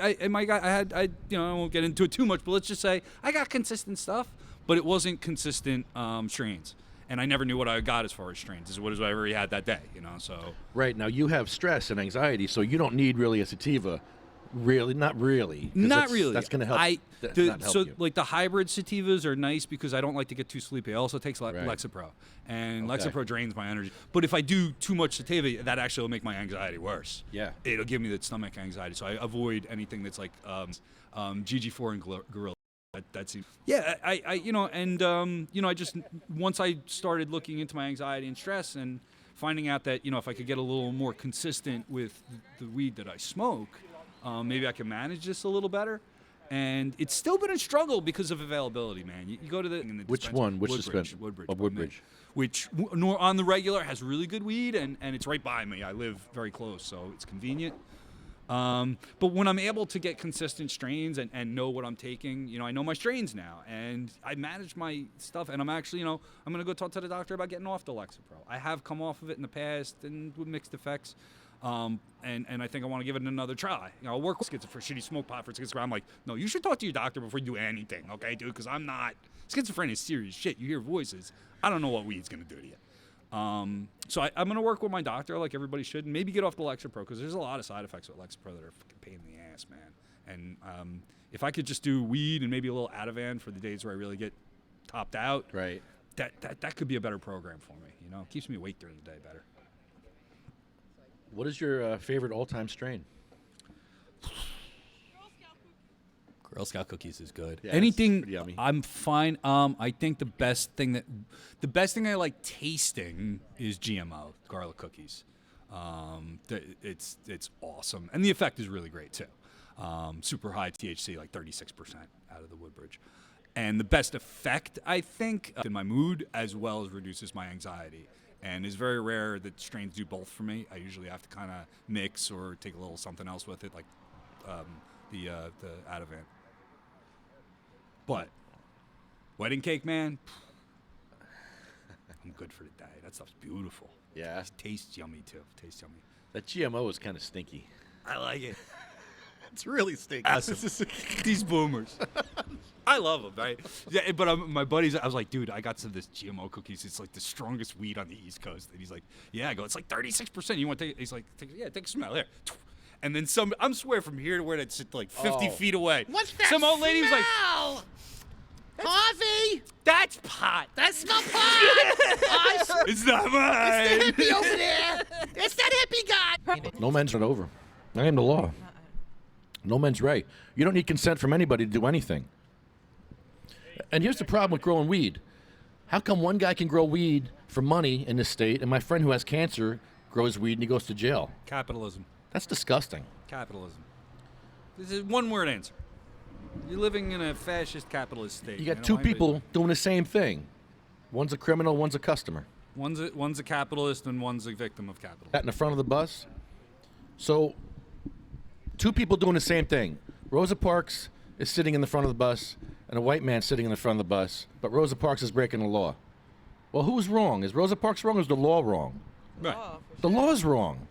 you know, I won't get into it too much, but let's just say I got consistent stuff, but it wasn't consistent strains, and I never knew what I got as far as strains. This is what I already had that day, you know. So right now you have stress and anxiety, so you don't need really a sativa. Really, not really. Not really. That's going to help. Not help so you. like the hybrid sativas are nice because I don't like to get too sleepy. I also take Right. Lexapro, and Okay. Lexapro drains my energy. But if I do too much sativa, that actually will make my anxiety worse. Yeah. It'll give me that stomach anxiety. So I avoid anything that's like GG4 and Gorilla. That's yeah. I you know, and you know, I just once I started looking into my anxiety and stress and finding out that, you know, if I could get a little more consistent with the weed that I smoke. Maybe I can manage this a little better. And it's still been a struggle because of availability, man. You go to the Which one? Which dispensary? Woodbridge. Oh, Woodbridge. Which on the regular has really good weed, and it's right by me. I live very close, so it's convenient. But when I'm able to get consistent strains and know what I'm taking, you know, I know my strains now, and I manage my stuff, and I'm actually, you know, I'm going to go talk to the doctor about getting off the Lexapro. I have come off of it in the past and with mixed effects. And I think I want to give it another try. You know, I'll work with for shitty smoke pot for schizophrenia. I'm like, no, you should talk to your doctor before you do anything, okay, dude? Because I'm not. Schizophrenia is serious shit. You hear voices. I don't know what weed's going to do to you. So I'm going to work with my doctor like everybody should, and maybe get off the Lexapro because there's a lot of side effects with Lexapro that are a fucking pain in the ass, man. And if I could just do weed and maybe a little Ativan for the days where I really get topped out, Right. That could be a better program for me. You know, it keeps me awake during the day better. What is your favorite all-time strain? Girl Scout cookies is good. Yeah, it's Anything, pretty yummy. I'm fine. I think the best thing I like tasting is GMO garlic cookies. It's awesome, and the effect is really great too. Super high THC, like 36% out of the Woodbridge, and the best effect I think in my mood as well as reduces my anxiety. And it's very rare that strains do both for me. I usually have to kind of mix or take a little something else with it, like the Ativan. But wedding cake, man, I'm good for the day. That stuff's beautiful. Yeah. It tastes yummy too. Tastes yummy. That GMO is kind of stinky. I like it. It's really stinky. Awesome. These boomers. I love them, right? Yeah, but my buddies, I was like, dude, I got some of this GMO cookies. It's like the strongest weed on the East Coast. And he's like, yeah. I go, it's like 36%. You want to take it? He's like, take a smell. There. And then I'm swear from here to where that's like 50 feet away. What's that Some old lady was like, smell? Coffee? that's pot. That's not pot! It's not mine. Hippie over there! It's that hippie guy! No men's not over. I am the law. No mens rea. You don't need consent from anybody to do anything. And here's the problem with growing weed. How come one guy can grow weed for money in this state, and my friend who has cancer grows weed and he goes to jail? Capitalism. That's disgusting. Capitalism. This is one word answer. You're living in a fascist capitalist state. You got two people doing the same thing. One's a criminal, one's a customer. One's a capitalist and one's a victim of capitalism. That in the front of the bus. So, two people doing the same thing. Rosa Parks is sitting in the front of the bus, and a white man sitting in the front of the bus, but Rosa Parks is breaking the law. Well, who's wrong? Is Rosa Parks wrong or is the law wrong? Right. The law is wrong.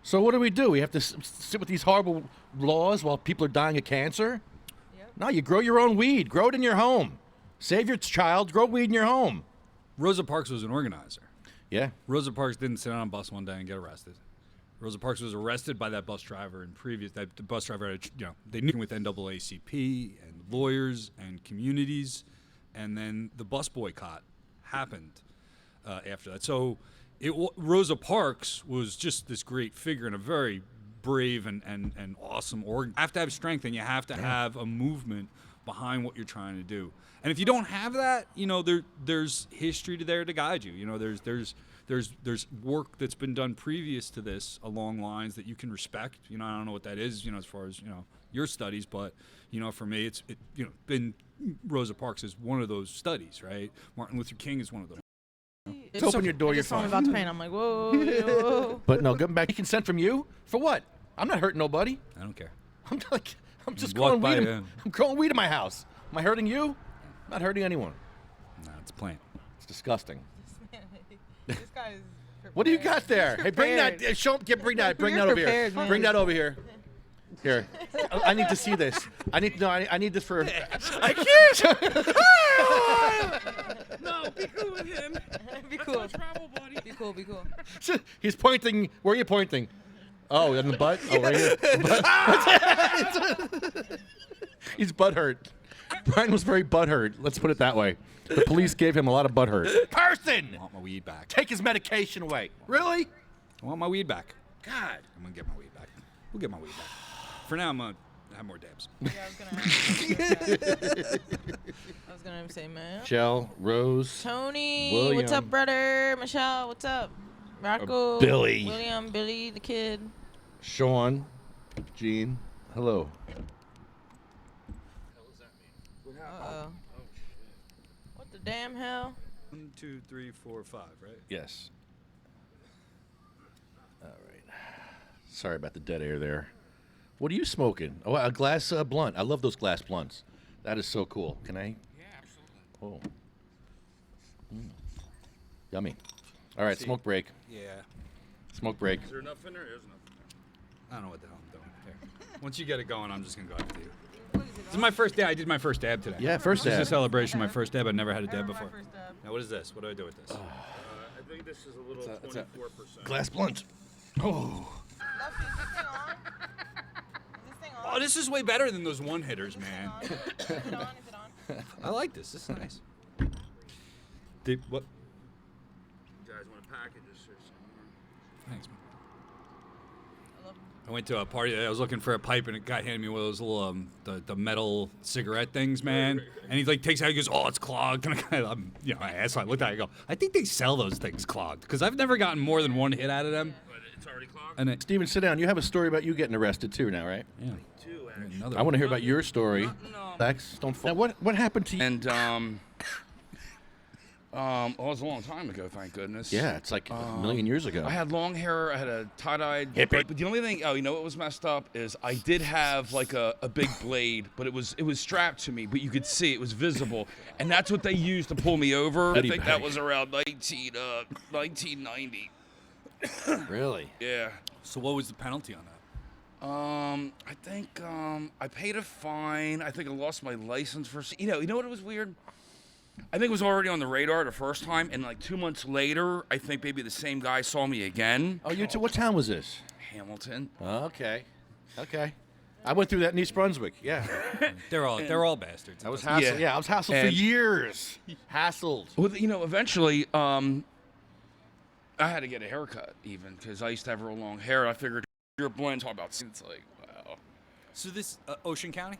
So what do? We have to sit with these horrible laws while people are dying of cancer? Yep. No, you grow your own weed. Grow it in your home. Save your child. Grow weed in your home. Rosa Parks was an organizer. Yeah. Rosa Parks didn't sit on a bus one day and get arrested. Rosa Parks was arrested by that bus driver that the bus driver had, they knew with NAACP and lawyers and communities, and then the bus boycott happened after that. So Rosa Parks was just this great figure and a very brave and awesome org. You have to have strength, and you have to have a movement behind what you're trying to do. And if you don't have that, there's history there to guide you. There's work that's been done previous to this along lines that you can respect. I don't know what that is, as far as, your studies, but, for me, it's been Rosa Parks is one of those studies, right? Martin Luther King is one of those. Just open your door, I you're just saw him fine. about to paint. I'm like, whoa. But no, getting back consent from you? For what? I'm not hurting nobody. I don't care. I'm just Walk growing by weed. it. I'm growing weed in my house. Am I hurting you? I'm not hurting anyone. No, it's a plant. It's disgusting. This guy is prepared. What do you got there? Hey, bring that. Bring that You're over here. prepared, man. Bring that over here. Here. I need to see this. I need this for. I can't. No, be cool with him. Be cool. Be cool. He's pointing. Where are you pointing? Oh, in the butt? Oh, right here. He's butthurt. Brian was very butthurt. Let's put it that way. The police gave him a lot of butthurt. Person! I want my weed back. Take his medication away. Really? I want my weed back. God. I'm going to get my weed back. We'll get my weed back. For now, I'm going to have more dabs. Yeah, I was gonna say, man. Michelle, Rose. Tony, William. what's up, brother? Michelle, what's up? Rocco, Billy. William, Billy, the kid. Sean. Gene. Hello. Uh-oh. What the damn hell? 1, 2, 3, 4, 5, right? Yes. All right. Sorry about the dead air there. What are you smoking? Oh, a glass blunt. I love those glass blunts. That is so cool. Can I? Yeah, absolutely. Oh. Yummy. All right, smoke break. Yeah. Smoke break. Is there enough in there? There's enough in there. I don't know what the hell I'm doing. Here. Once you get it going, I'm just going to go after you. This is my first dab. I did my first dab today. Yeah, first This is a dab. celebration. My first dab. I've never had a dab before. First dab. Now, what is this? What do I do with this? I think this is a little It's a 24%. Glass blunt. Oh. Lefty, is this thing on? Is this thing on? Oh, this is way better than those one-hitters, man. Is it on? Is it on? I like this. This is nice. What? You guys want to package this or something? Thanks, man. I love I went to a party. I was looking for a pipe, and a guy handed me one of those little the metal cigarette things, man. And he like takes it out. He goes, "Oh, it's clogged." And I asked. So I looked at it. I go, "I think they sell those things clogged because I've never gotten more than one hit out of them." But it's already clogged? And it, Steven, sit down. You have a story about you getting arrested too now, right? yeah, Two, actually. another I want to hear about your story. No. Lex, don't fall. Now, what happened to you? And it was a long time ago, thank goodness. Yeah, it's like a million years ago. I had long hair. I had a tie-dyed. Hippie. But the only thing, you know what was messed up is I did have like a big blade, but it was strapped to me, but you could see it was visible, and that's what they used to pull me over. Goodie I think bag. that was around 1990. Really? Yeah. So what was the penalty on that? I think I paid a fine. I think I lost my license for. You know what was weird? I think it was already on the radar the first time, and like 2 months later, I think maybe the same guy saw me again. Oh, you too. What town was this? Hamilton. Okay. I went through that in East Brunswick. Yeah. They're all bastards. I was Yeah. hassled. Yeah, I was hassled for And- years. Hassled. Well, eventually, I had to get a haircut even because I used to have real long hair. I figured you're blind talking about it's like, wow. So this Ocean County?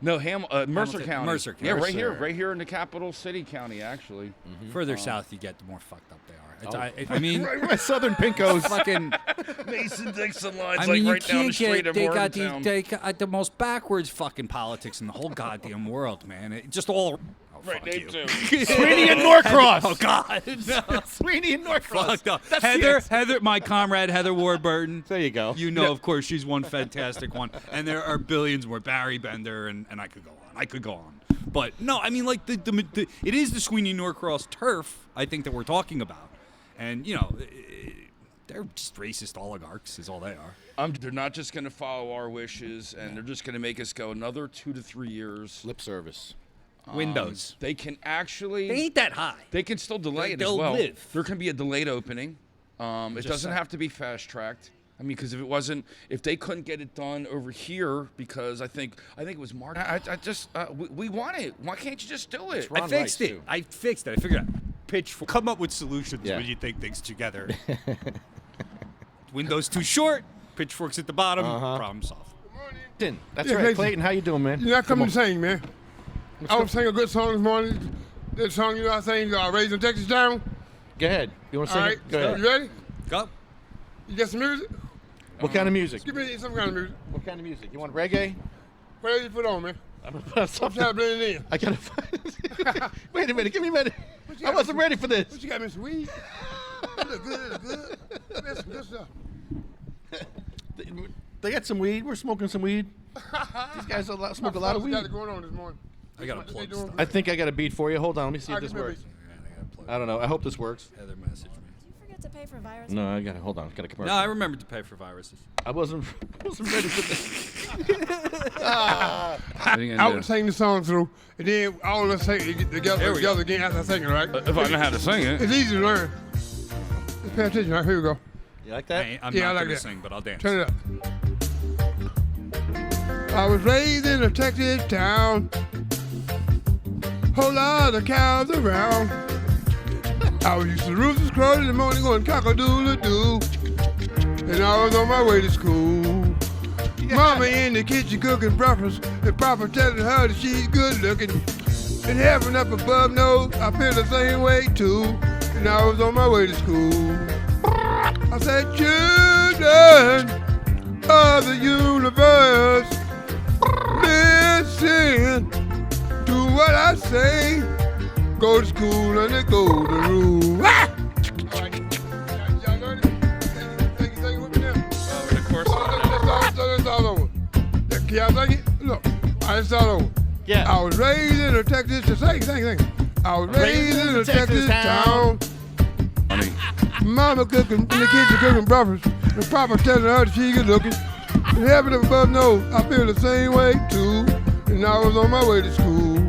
No, Mercer Hamilton. County. Mercer Yeah, County. right here in the capital city county, actually. Further south you get, the more fucked up they are. I mean, Right, Southern Pinkos. fucking. Mason-Dixon lines, I like mean, you right down the can't street get. of They got Morgantown. the most backwards fucking politics in the whole goddamn world, man. Just all. Oh, Right, fuck they you. do. Sweeney and Norcross. Oh God, no. Sweeney and Norcross. Fucked up. That's Heather, my comrade Heather Warburton. There you go. You know, of course, she's one fantastic one, and there are billions more. Barry Bender, and I could go on. I could go on. But no, I mean, like the it is the Sweeney Norcross turf. I think that we're talking about, and you know, they're just racist oligarchs, is all they are. They're not just going to follow our wishes, and they're just going to make us go another 2 to 3 years. Lip service. Windows. They can actually. They ain't that high. They can still delay it as They'll well. live. There can be a delayed opening. It doesn't have to be fast tracked. I mean, because if they couldn't get it done over here, because I think it was March. We want it. Why can't you just do it? Ron I fixed Rice, it. too. I fixed it. I figured out. Pitchfork. Come up with solutions Yeah. when you think things together. Windows too short. Pitchforks at the bottom. Problem solved. Clayton. That's Yeah, right. Clayton. Clayton, how you doing, man? You're not coming Come to sing, man. I was singing a good song this morning. That song, you know, I sang Raising Texas Down. on. Go ahead. You want to All sing right, it? Go ahead. you ready? Go. You got some music? What kind of music? Give me some kind of music. What kind of music? You want reggae? Whatever you put on, man. I'm gonna put on I'm something. trying to blend it in. I gotta find. Wait a minute. Give me a minute. What you I got, wasn't Mr. ready for this. What you got, Mr. Weed? That look good, that look good. That's some good stuff. They got some weed. We're smoking some weed. These guys smoke a lot of Fellas weed. got it going on this morning. I got to They plug doing stuff. I think I got a beat for you. Hold on. Let me see if I this can works. maybe- I don't know. I hope this works. Heather messaged me. Forget to pay for viruses. No, I gotta hold on. Got a commercial. No, I remembered to pay for viruses. I wasn't ready for this. I would sing the song through, and then all of us sing it together again after I sing it, right? If I know how to sing it. It's easy to learn. Just pay attention, right? Here we go. You like that? I'm Yeah, I not like going to that. sing, but I'll dance. Turn it up. I was raised in a Texas town. Whole lot of cows around. I was used to roosters crowing in the morning going cock-a-doodle-doo. And I was on my way to school. Mama in the kitchen cooking breakfast, and Papa telling her that she's good looking. And heaven up above knows I feel the same way too. And I was on my way to school. I said, children of the universe, listen to what I say. Go to school and the golden rule. Ah! All right. Y'all learned it? Sing it with me now. The course. Let's start over. Can y'all sing it? Look, I start over. Yeah. I was raised in a Texas, sing. I was raised in a Texas town. Honey. Mama cooking in the kitchen cooking breakfast, and Papa telling her that she good looking. And heaven up above knows I feel the same way too. And I was on my way to school.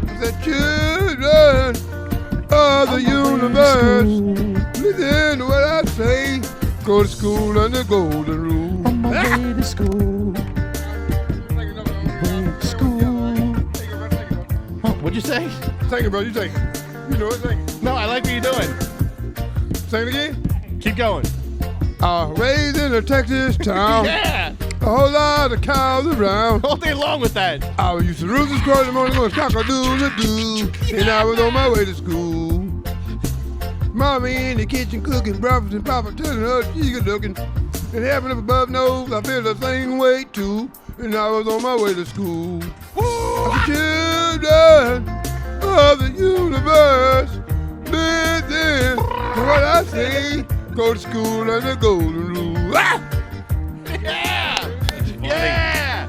I said, children of the universe, listen to what I say. Go to school and the golden rule. On my way to school. What'd you say? Sing it, bro. You sing it. You know it. Sing it. No, I like what you're doing. Sing it again. Keep going. I was raised in a Texas town. Yeah. A whole lot of cows around. All day long with that. I was used to roosters crowing in the morning going cock-a-doodle-doo. And I was on my way to school. Mommy in the kitchen cooking breakfast and Papa telling her she good looking. And heaven up above knows I feel the same way too. And I was on my way to school. I said, children of the universe, listen to what I say. Go to school and the golden rule. Ah! Yeah.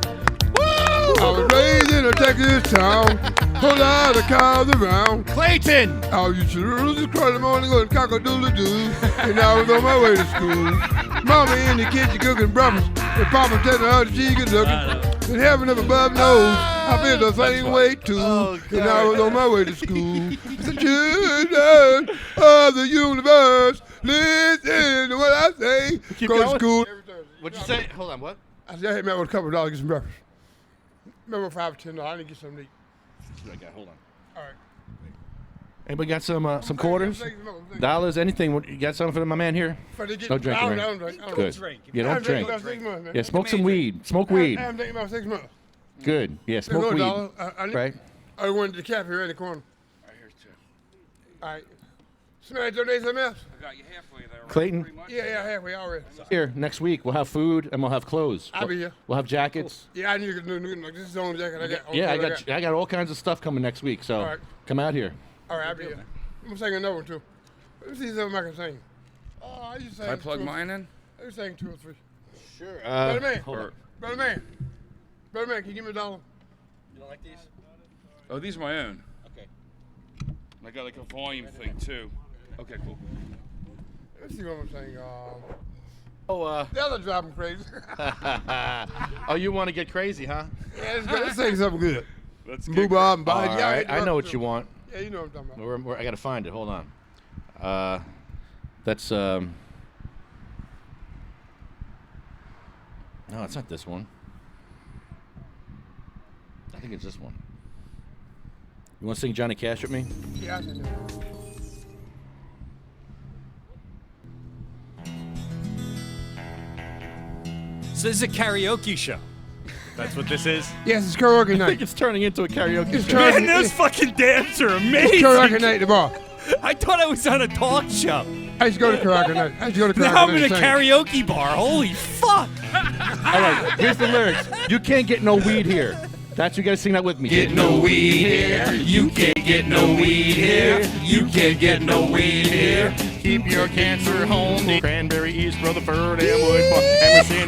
Woo! I was raised in a Texas town. Whole lot of cows around. Clayton. I was used to roosters crowing in the morning going cock-a-doodle-doo. And I was on my way to school. Mama in the kitchen cooking breakfast. And Papa telling her that she good looking. And heaven up above knows I feel the same way too. And I was on my way to school. The children of the universe, listen to what I say. Keep Go going. to school. What'd you say? Hold on. What? I said I hit me out with a couple of dollars to get some breakfast. Remember $5 or $10. I didn't get something to eat. I got. Hold on. All right. Anybody got some quarters, dollars, anything? You got something for my man here? No drinking, I right? don't drink. Good. Yeah, don't drink. About 6 months, man. Yeah, smoke some weed. Smoke weed. I haven't drinking about 6 months. Good. Yeah, There's smoke no weed. dollar. Right. I went to the cafe right in the corner. Right here too. All right. Smash your days, something else? I got you halfway there. Right? Clayton? Pretty much. Yeah, halfway already. Here, next week, we'll have food and we'll have clothes. I'll be here. We'll have jackets. Yeah, I need to do this is the only jacket I got. Yeah, Only I got all kinds of stuff coming next week, so All right. come out here. All right, I'll be here. I'm going to sing another one, too. Let me see something I can sing. I used to sing Can I plug two or- mine in? I used to sing 2 or 3. Sure. Brother man. Or- Brother man. Brother man, can you give me $1? You don't like these? Oh, these are my own. Okay. I got like a volume thing too. Okay, cool. Let's see what I'm saying. Oh, The other driving crazy. oh, you want to get crazy, huh? Yeah, let's sing something good. Let's Boo Bob and All Body. right, I know what you want. Yeah, you know what I'm talking about. I got to find it. Hold on. That's no, it's not this one. I think it's this one. You want to sing Johnny Cash with me? Yeah, I can do it. So this is a karaoke show. That's what this is. Yes, it's karaoke I think night. it's turning into a karaoke It's show. karaoke. Man, those fucking dance are amazing. It's karaoke night at the bar. I thought I was on a talk show. I used to go to karaoke night. I used to go to karaoke Now I'm night in a and sing. karaoke bar. Holy fuck. All right, here's the lyrics. You can't get no weed here. That's you gotta sing that with me. Get no weed here. You can't get no weed here. You can't get no weed here. Keep your cancer home. Cranberry, East Rutherford, Elmwood, Emerson,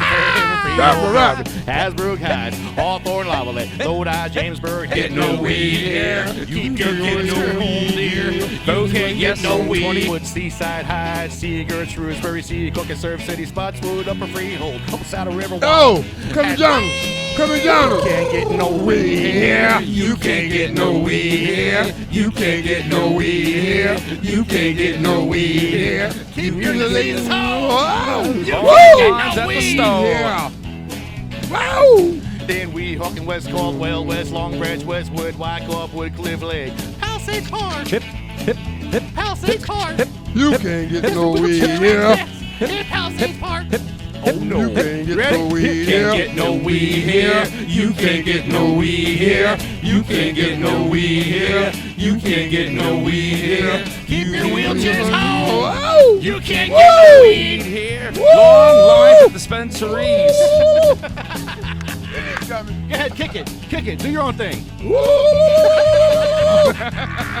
Rap. Hasbrook Heights, Hawthorne, Lavalette, Lodi, Jamesburg. Get no weed here. Keep your cancer home, dear. You can't get no weed. 20-wood, Seaside High, Seagirt, Shrewsbury, Seacook, and Surf City, Spotswood, Upper Freehold, Upside of River. Oh, come and Johnny. Come and Johnny. Can't get no weed here. here. You can't get no weed here. You can't get no weed here. You can't get no weed here. Keep your disease home. Wow. You Woo. can't get Lines no at the weed. stove. Yeah. Wow. Then we Hawking West Caldwell, West Long Branch, Westwood, Wyckoff, Woodcliff Lake. Palisades Park. Hip, hip, hip. Palisades Park. Hip, You can't get no weed here. hip, Palisades Park. Hip. Oh no. You can't get Ready? no weed Can't here. get no weed here. You can't get no weed here. You can't get no weed here. You can't get no weed here. Keep your wheelchairs home. Wow. You can't Woo. get no weed here. Long lines at dispensaries. Go ahead, kick it. Kick it. Do your own thing. Woo.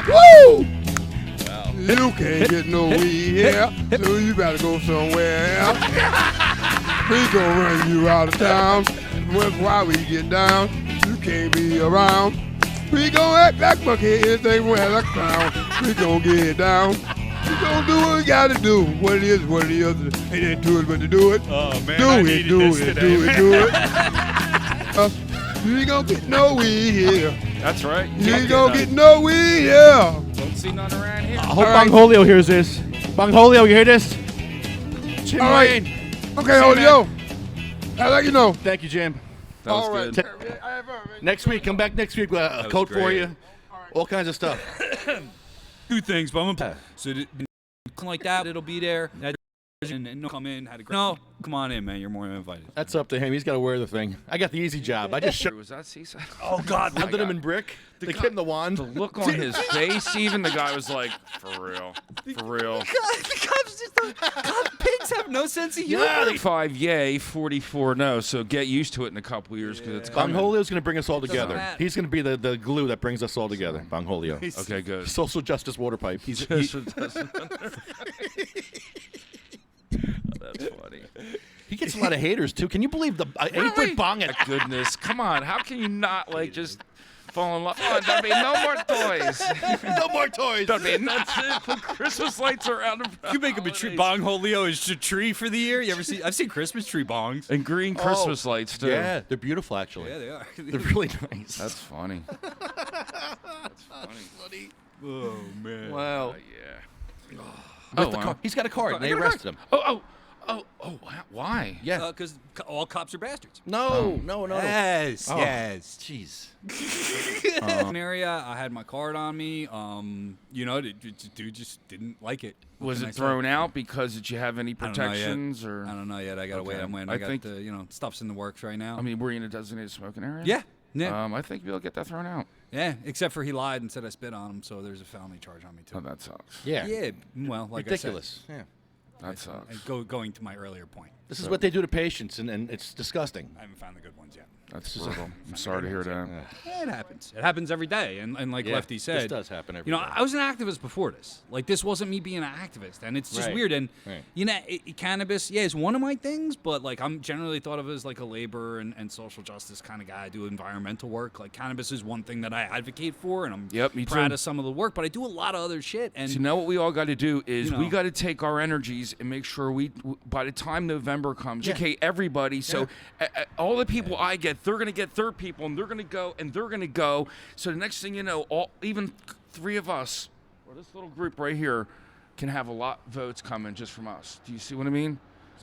Woo. You can't get no weed here, so you better go somewhere else. We gon' run you out of town. While we get down, you can't be around. We gon' act like monkey and think we're like clown. We gon' get down. We gon' do what we gotta do. What it is, what it is. Ain't into it but to do it. Oh, man. Do I it, needed do this it, today, do it, man. do it. You ain't gonna get no weed here. That's right. You ain't gonna get no weed here. Don't see none around here. I hope All right. Bongholio hears this. Bongholio, you hear this? Jim All right. Wayne. Okay, hold yo. I let you know. Thank you, Jim. That was All right. good. I have fun, man. Next week, come back next week with a was coat for great. you. All kinds of stuff. Two things, but I'm gonna so like that. It'll be there. And no, come in. Had a great. No, come on in, man. You're more than invited. That's up to him. He's got to wear the thing. I got the easy job. I just Was that Seaside? Oh God, welded him in brick. They gave him the wand. The look on his face, even the guy was like, for real, for real. the cops just pigs have no sense of humor. 45 yay, 44 no. So get used to it in a couple years because it's coming. Bongholio's going to bring us all together. matter. He's going to be the glue that brings us all together. Bongholio. Okay, good. Social justice water pipe. That's funny. He gets a lot of haters too. Can you believe the 8-foot bong at Goodness, come on. How can you not like just fall in love? Oh, there'll be no more toys. no more toys? There'll be that's it. Put Christmas lights around the You make him a tree. Bongholio is a tree for the year. You ever see? I've seen Christmas tree bongs. and green Christmas lights too. Yeah, they're beautiful actually. Yeah, they are. They're really nice. That's funny. That's funny. Oh man. Wow. Yeah. Where's the wow. car? He's got a card. They arrested him. Oh, Why? Yeah. Because all cops are bastards. No. Yes, Oh. yes. Jeez. An area, I had my card on me. The dude just didn't like it. What Was can I it say? thrown out because did you have any I don't know yet. protections or? I don't know yet. I gotta wait. Okay. I I got think- the stuff's in the works right now. I mean, were you in a designated smoking area? yeah. Yeah. I think you'll get that thrown out. Yeah, except for he lied and said I spit on him, so there's a felony charge on me too. Oh, that sucks. Yeah. Yeah, well, like Ridiculous. I Yeah. That said, sucks. going to my earlier point. This is what they do to patients, and it's disgusting. I haven't found the good ones yet. That's brutal. I'm sorry to hear that. Yeah, it happens. It happens every day, and like Yeah, Lefty said, this does happen every You know, day. I was an activist before this. Like, this wasn't me being an activist, and it's just Right, weird. And right. you know, cannabis, yeah, is one of my things, but like I'm generally thought of as like a labor and social justice kind of guy. I do environmental work. Like, cannabis is one thing that I advocate for, and I'm Me proud too. of some of the work. But I do a lot of other shit. And So now what we all got to do is You we know. got to take our energies and make sure by the time November comes, educate everybody. So all the people I get, they're going to get their people, and they're going to go, and they're going to go. So the next thing you know, even three of us, or this little group right here, can have a lot of votes coming just from us. Do you see what I mean?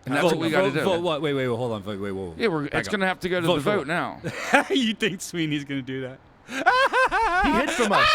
And that's what we got to do. What? Wait, hold on. Wait, whoa. Yeah, Back it's up. going to have to go to Vote the for vote what? now. You think Sweeney's gonna do that? He hid from us.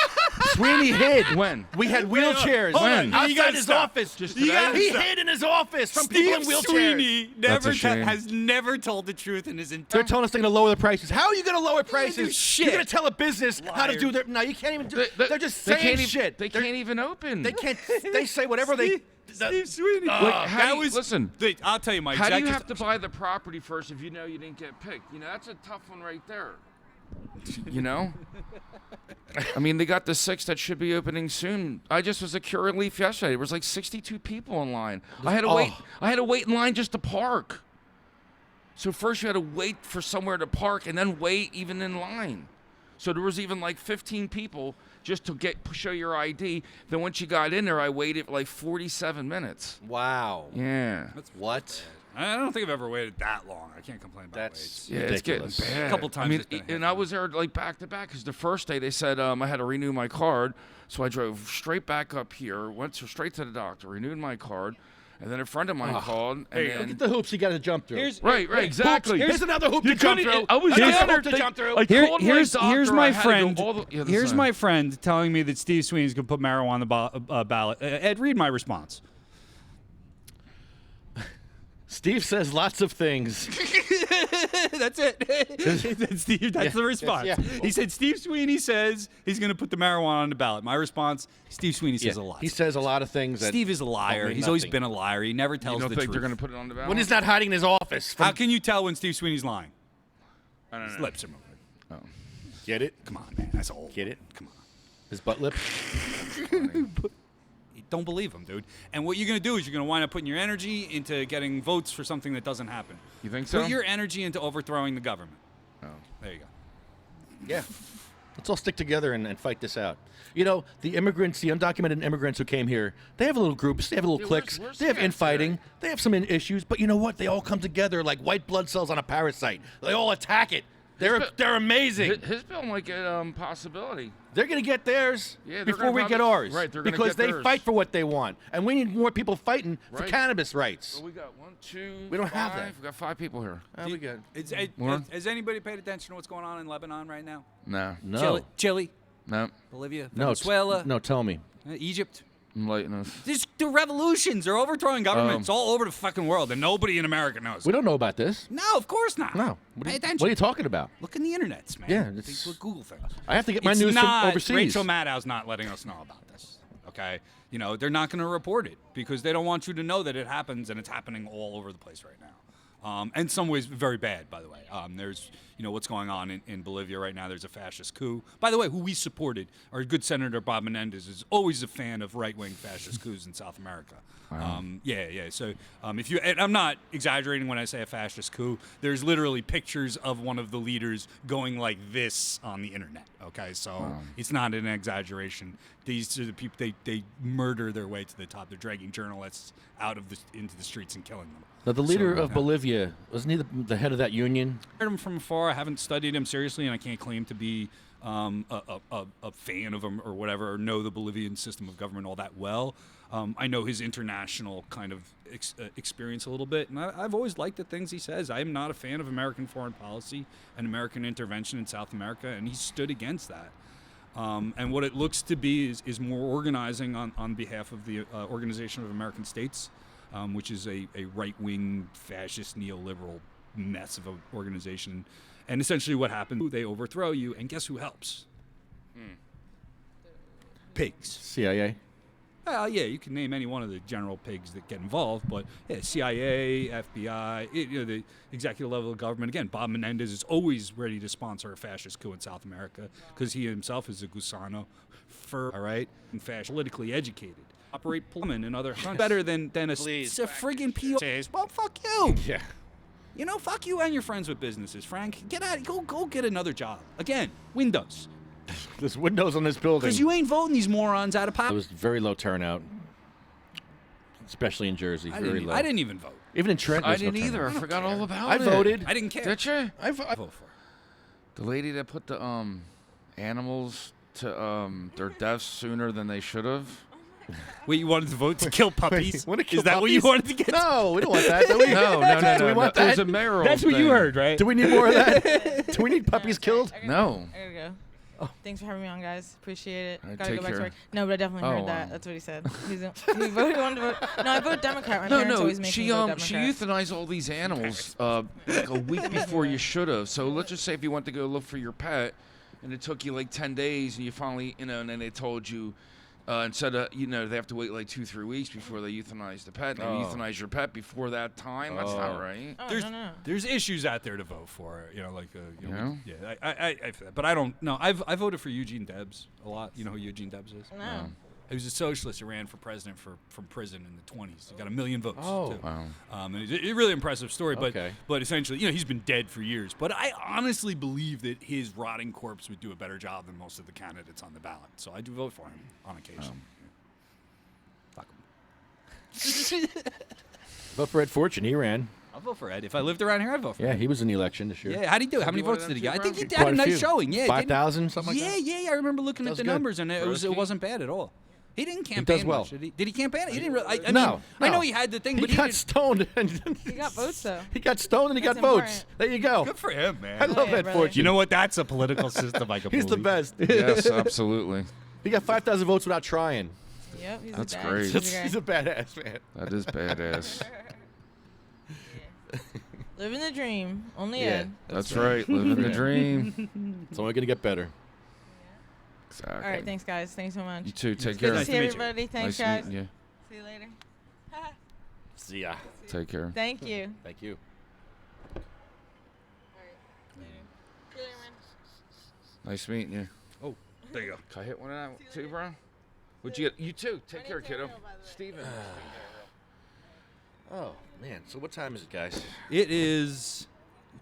Sweeney hid. When? We had wheelchairs. Hold on. You Outside gotta his stop. office. Just You today? gotta He stop. hid in his office from people in Steve wheelchairs. Sweeney That's a shame. has never told the truth in his entire. They're telling us they're going to lower the prices. How are you going to lower do prices? shit. You're going to tell a business how to Liar. do their. No, you can't even do. They're just They saying can't even- shit. They They're- can't even open. They can't. They say whatever they. Steve Sweeney. how do you- listen. I'll tell you my How do you executive. have to buy the property first if you know you didn't get picked? You know, that's a tough one right there. You know? I mean, they got the 6 that should be opening soon. I just was at Curaleaf yesterday. There was like 62 people in line. I had to wait. I had to wait in line just to park. So first you had to wait for somewhere to park and then wait even in line. So there was even like 15 people just to show your ID. Then once you got in there, I waited like 47 minutes. Wow. Yeah. What? I don't think I've ever waited that long. I can't complain about That's waits. Yeah, it's getting ridiculous. bad. A couple times I mean, it's been a and I was there like back to back because the first day they said I had to renew my card, so I drove straight back up here, went straight to the doctor, renewed my card, and then a friend of mine called, and Look then at the hoops you got to jump through. right, exactly. Here's another hoop to jump through. I was Another down there hoop to jump through. I called my here's doctor, my I had to go friend. all the- yeah, that's Here's fine. my friend telling me that Steve Sweeney's gonna put marijuana on the ballot. Ed, read my response. Steve says lots of things. That's it. That's Steve. That's the response. yeah. He said Steve Sweeney says he's going to put the marijuana on the ballot. My response: Steve Sweeney says a lot. He says a lot of things. That Steve is a liar. mean He's always nothing. been a liar. He never You tells don't the think truth. they're going to put it on the ballot? When he's not hiding in his office. How can you tell when Steve Sweeney's lying? I don't His know. lips are moving. Get it? Come on, man. That's old. Get it? Come on. His butt lip. Don't believe him, dude. And what you're going to do is you're going to wind up putting your energy into getting votes for something that doesn't happen. You think so? Put your energy into overthrowing the government. Oh. There you go. Yeah. Let's all stick together and fight this out. You know, the immigrants, the undocumented immigrants who came here, they have little groups, they have little Yeah, cliques, where's they have the infighting, answer? they have some issues, but you know what? They all come together like white blood cells on a parasite. They all attack it. They're amazing. His bill might get possibility. They're going to get theirs Yeah, they're before gonna we get probably- ours. right, they're gonna because get they theirs. fight for what they want. And we need more people fighting for Right. cannabis rights. Well, we got 1, 2, We don't have 5. that. We got 5 people here. We good. More? Has anybody paid attention to what's going on in Lebanon right now? No. No. Chile, No. Bolivia, No, Venezuela, no, tell me. Egypt. Enlighten us. The revolutions are overthrowing governments all over the fucking world, and nobody in America knows. We don't know about this. No, of course not. No. What Pay are, attention. what are you talking about? Look in the internets, man. Yeah, These it's- little Google things. I have to get my It's news not, from overseas. Rachel Maddow's not letting us know about this. Okay, you know they're not going to report it because they don't want you to know that it happens, and it's happening all over the place right now. And in some ways, very bad, by the way. There's, what's going on in Bolivia right now. There's a fascist coup. By the way, who we supported, our good Senator Bob Menendez, is always a fan of right-wing fascist coups in South America. Yeah. So and I'm not exaggerating when I say a fascist coup. There's literally pictures of one of the leaders going like this on the internet. Okay, so it's not an exaggeration. These are the people they murder their way to the top. They're dragging journalists out of into the streets and killing them. Now, the leader So, of Bolivia, wasn't he the head of that union? Heard him from afar. I haven't studied him seriously, and I can't claim to be a fan of him or whatever, or know the Bolivian system of government all that well. I know his international kind of experience a little bit, and I've always liked the things he says. I am not a fan of American foreign policy and American intervention in South America, and he stood against that. And what it looks to be is more organizing on behalf of the Organization of American States, which is a right-wing, fascist, neoliberal mess of an organization. And essentially what happens, they overthrow you, and guess who helps? Pigs. CIA. Yeah, you can name any one of the general pigs that get involved, but yeah, CIA, FBI, the executive level of government. Again, Bob Menendez is always ready to sponsor a fascist coup in South America because he himself is a gusano, all right, and politically educated. Operate plumbing in other countries better than a friggin' PO. Well, fuck you. Yeah. You know, fuck you and your friends with businesses, Frank. Get out. Go get another job. Again, Windows. There's windows on this building. Because you ain't voting these morons out of power. It was very low turnout, especially in Jersey. Very low. I didn't even vote. Even in Trent, I there's no didn't either. I turnout. forgot all about I it. voted. I didn't care. Did you? I voted Vote for. The lady that put the animals to their deaths sooner than they should have. Wait, you wanted to vote to kill puppies? Wanna kill Is that what you puppies? wanted to get? No, we don't want that. Do we? No. Do we want It was that? a mayoral That's what you thing. heard, right? Do we need more of that? Do we need puppies killed? No. I gotta go. Thanks for having me on, guys. Appreciate it. All right, Gotta take go back to care. work. No, but I definitely heard Oh, that. wow. That's what he said. He wanted to vote. No, I voted Democrat. My parents always make me vote She Democrat. euthanized all these animals like a week before you should have. So let's just say if you went to go look for your pet, and it took you like 10 days, and you finally, and then they told you. Instead of, they have to wait like 2-3 weeks before they euthanize the pet. And they euthanize your pet before that time. That's not right. Oh, no. There's issues out there to vote for. Like Yeah? yeah. I but I don't. No, I voted for Eugene Debs a lot. You know who Eugene Debs is? No. He was a socialist who ran for president from prison in the 20s. He got 1 million votes. Oh. too. Wow. And it's a really impressive story. But Okay. but essentially, he's been dead for years. But I honestly believe that his rotting corpse would do a better job than most of the candidates on the ballot. So I do vote for him on occasion. Fuck him. Vote for Ed Fortune. He ran. I'll vote for Ed. If I lived around here, I'd vote for Yeah, Ed. he was in the election this year. Yeah, how'd he do? How many you one votes of did he them get? I too, think he Brown? had a nice showing. Yeah, 5,000, something like that. Yeah. I remember looking That at was the good. numbers, and it Broski? wasn't bad at all. He didn't campaign does well. much, did he? Did he campaign? He didn't really. I No, mean, I know no. he had the thing, He but he got didn't. stoned. He got votes, though. He got stoned and he That's got votes. important. There you go. Good for him, man. I love yeah, Ed brother. Fortune. You know what? That's a political system I can He's the believe. best. Yes, absolutely. He got 5,000 votes without trying. Yep, he's That's a great. He's a badass, man. That is badass. Living the dream. Only Yeah. Ed. That's right. Living the dream. It's only going to get better. Exactly. All right, thanks, guys. Thanks so much. You too. Take Good care. to see meet you. everybody. Thanks, Nice guys. meeting you. See you later. See ya. Take care. Thank you. Thank you. Nice meeting you. Oh, there you go. Can I hit one of that too, bro? What'd you get? You too. Take care, kiddo. Steven. Oh, man. So what time is it, guys? It is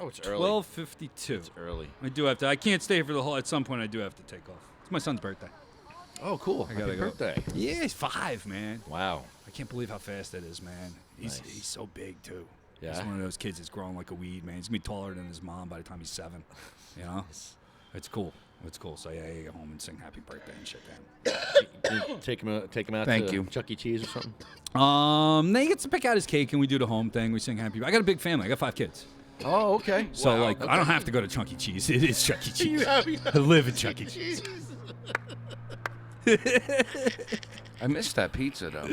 Oh, it's early. 12:52. It's early. I do have to. I can't stay for the whole. At some point, I do have to take off. It's my son's birthday. Oh, cool. I gotta Happy go. birthday. Yeah, he's 5, man. Wow. I can't believe how fast that is, man. He's Nice. so big too. Yeah. He's one of those kids that's growing like a weed, man. He's gonna be taller than his mom by the time he's 7. You know, it's cool. It's cool. So yeah, you go home and sing happy birthday and shit. Then. Take him out Thank to you. Chuck E. Cheese or something. Then he gets to pick out his cake and we do the home thing. We sing happy. I got a big family. I got 5 kids. Oh, okay. So Wow. like, I don't have to go to Chuck E. Cheese. It is Chuck E. Cheese. You have- I live at Chuck E. Cheese. I missed that pizza though.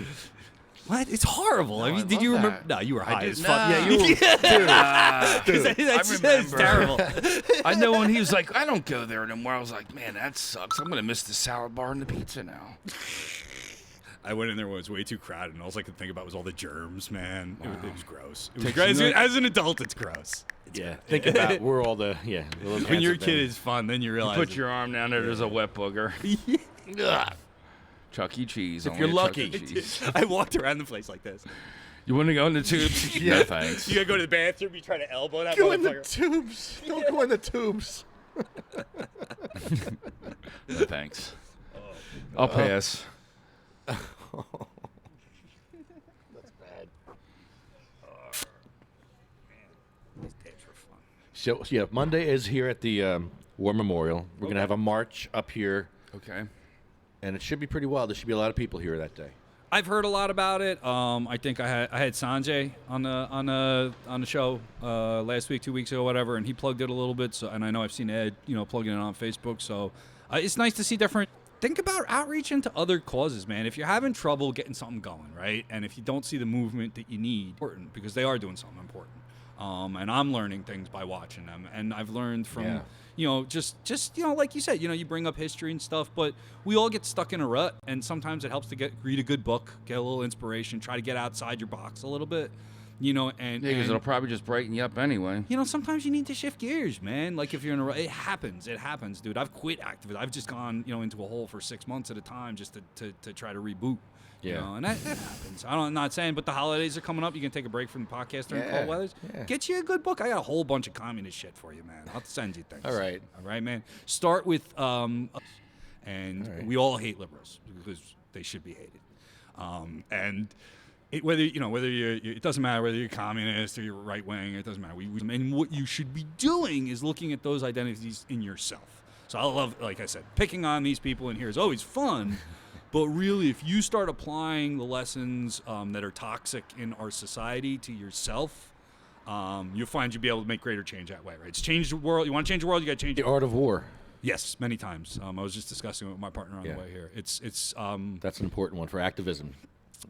What? It's horrible. I mean, did you love remember? that. No, you were high as did fuck. not. Yeah, you were. That's remember. terrible. I know when he was like, I don't go there anymore. I was like, man, that sucks. I'm gonna miss the salad bar and the pizza now. I went in there when it was way too crowded, and all I could think about was all the germs, man. It was gross. It was Takes gross. you out- As an adult, it's gross. Yeah. Think about where all the When your kid is fun, then you realize. Put your arm down there. There's a wet booger. Ugh. Chuck E. Cheese. If only you're at Chuck lucky. E. Cheese. I walked around the place like this. You want to go in the tubes? No thanks. You gotta go to the bathroom. You try to elbow that Go in the motherfucker. tubes. Don't go in the tubes. No thanks. I'll pass. That's bad. These days were fun. So yeah, Monday is here at the War Memorial. We're going to have a march up here. Okay. And it should be pretty wild. There should be a lot of people here that day. I've heard a lot about it. I think I had Sanjay on the show last week, 2 weeks ago, whatever, and he plugged it a little bit. So, and I know I've seen Ed, plugging it on Facebook. So it's nice to see different. Think about outreach into other causes, man. If you're having trouble getting something going, right, and if you don't see the movement that you need, important because they are doing something important. And I'm learning things by watching them, and I've learned from. Just like you said, you bring up history and stuff, but we all get stuck in a rut, and sometimes it helps to read a good book, get a little inspiration, try to get outside your box a little bit, and because it'll probably just brighten you up anyway. Sometimes you need to shift gears, man. Like if you're in a rut, it happens, dude. I've quit activism. I've just gone, into a hole for 6 months at a time just to try to reboot. Yeah. And that happens. I'm not saying, but the holidays are coming up. You can take a break from the podcast during cold weathers. Yeah. Get you a good book. I got a whole bunch of communist shit for you, man. I'll send you things. All right. All right, man. Start with, we all hate liberals because they should be hated. Whether you're, it doesn't matter whether you're communist or you're right wing. It doesn't matter. And what you should be doing is looking at those identities in yourself. So I love, like I said, picking on these people in here is always fun. But really, if you start applying the lessons that are toxic in our society to yourself, you'll find you'll be able to make greater change that way, right? It's changed the world. You want to change the world, you got to change the art of war. Yes, many times. I was just discussing it with my partner on the way here. It's that's an important one for activism.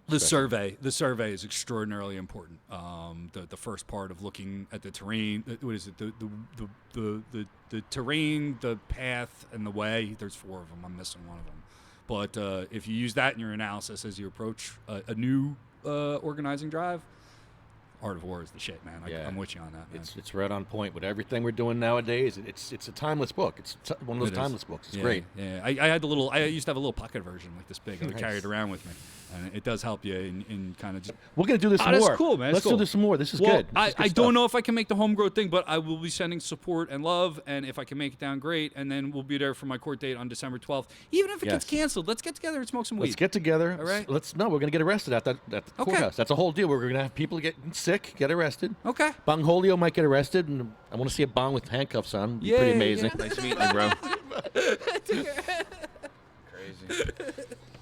The survey is extraordinarily important. The first part of looking at the terrain. What is it? The terrain, the path, and the way. There's 4 of them. I'm missing one of them. But if you use that in your analysis as you approach a new organizing drive, Art of War is the shit, man. I'm with you on that, man. It's right on point with everything we're doing nowadays. It's a timeless book. It's one of those timeless books. It's great. Yeah, I used to have a little pocket version like this big. I would carry it around with me, and it does help you in kind of just. We're gonna do this more. That's cool, man. Let's do this some more. This is good. I don't know if I can make the homegrown thing, but I will be sending support and love, and if I can make it down, great. And then we'll be there for my court date on December 12th. Even if it gets canceled, let's get together and smoke some weed. Let's get together. All right. We're gonna get arrested at the courthouse. That's a whole deal. We're gonna have people get sick, get arrested. Okay. Bongholio might get arrested, and I want to see a bong with handcuffs on. It'd be pretty amazing. Nice meeting you, bro. Crazy.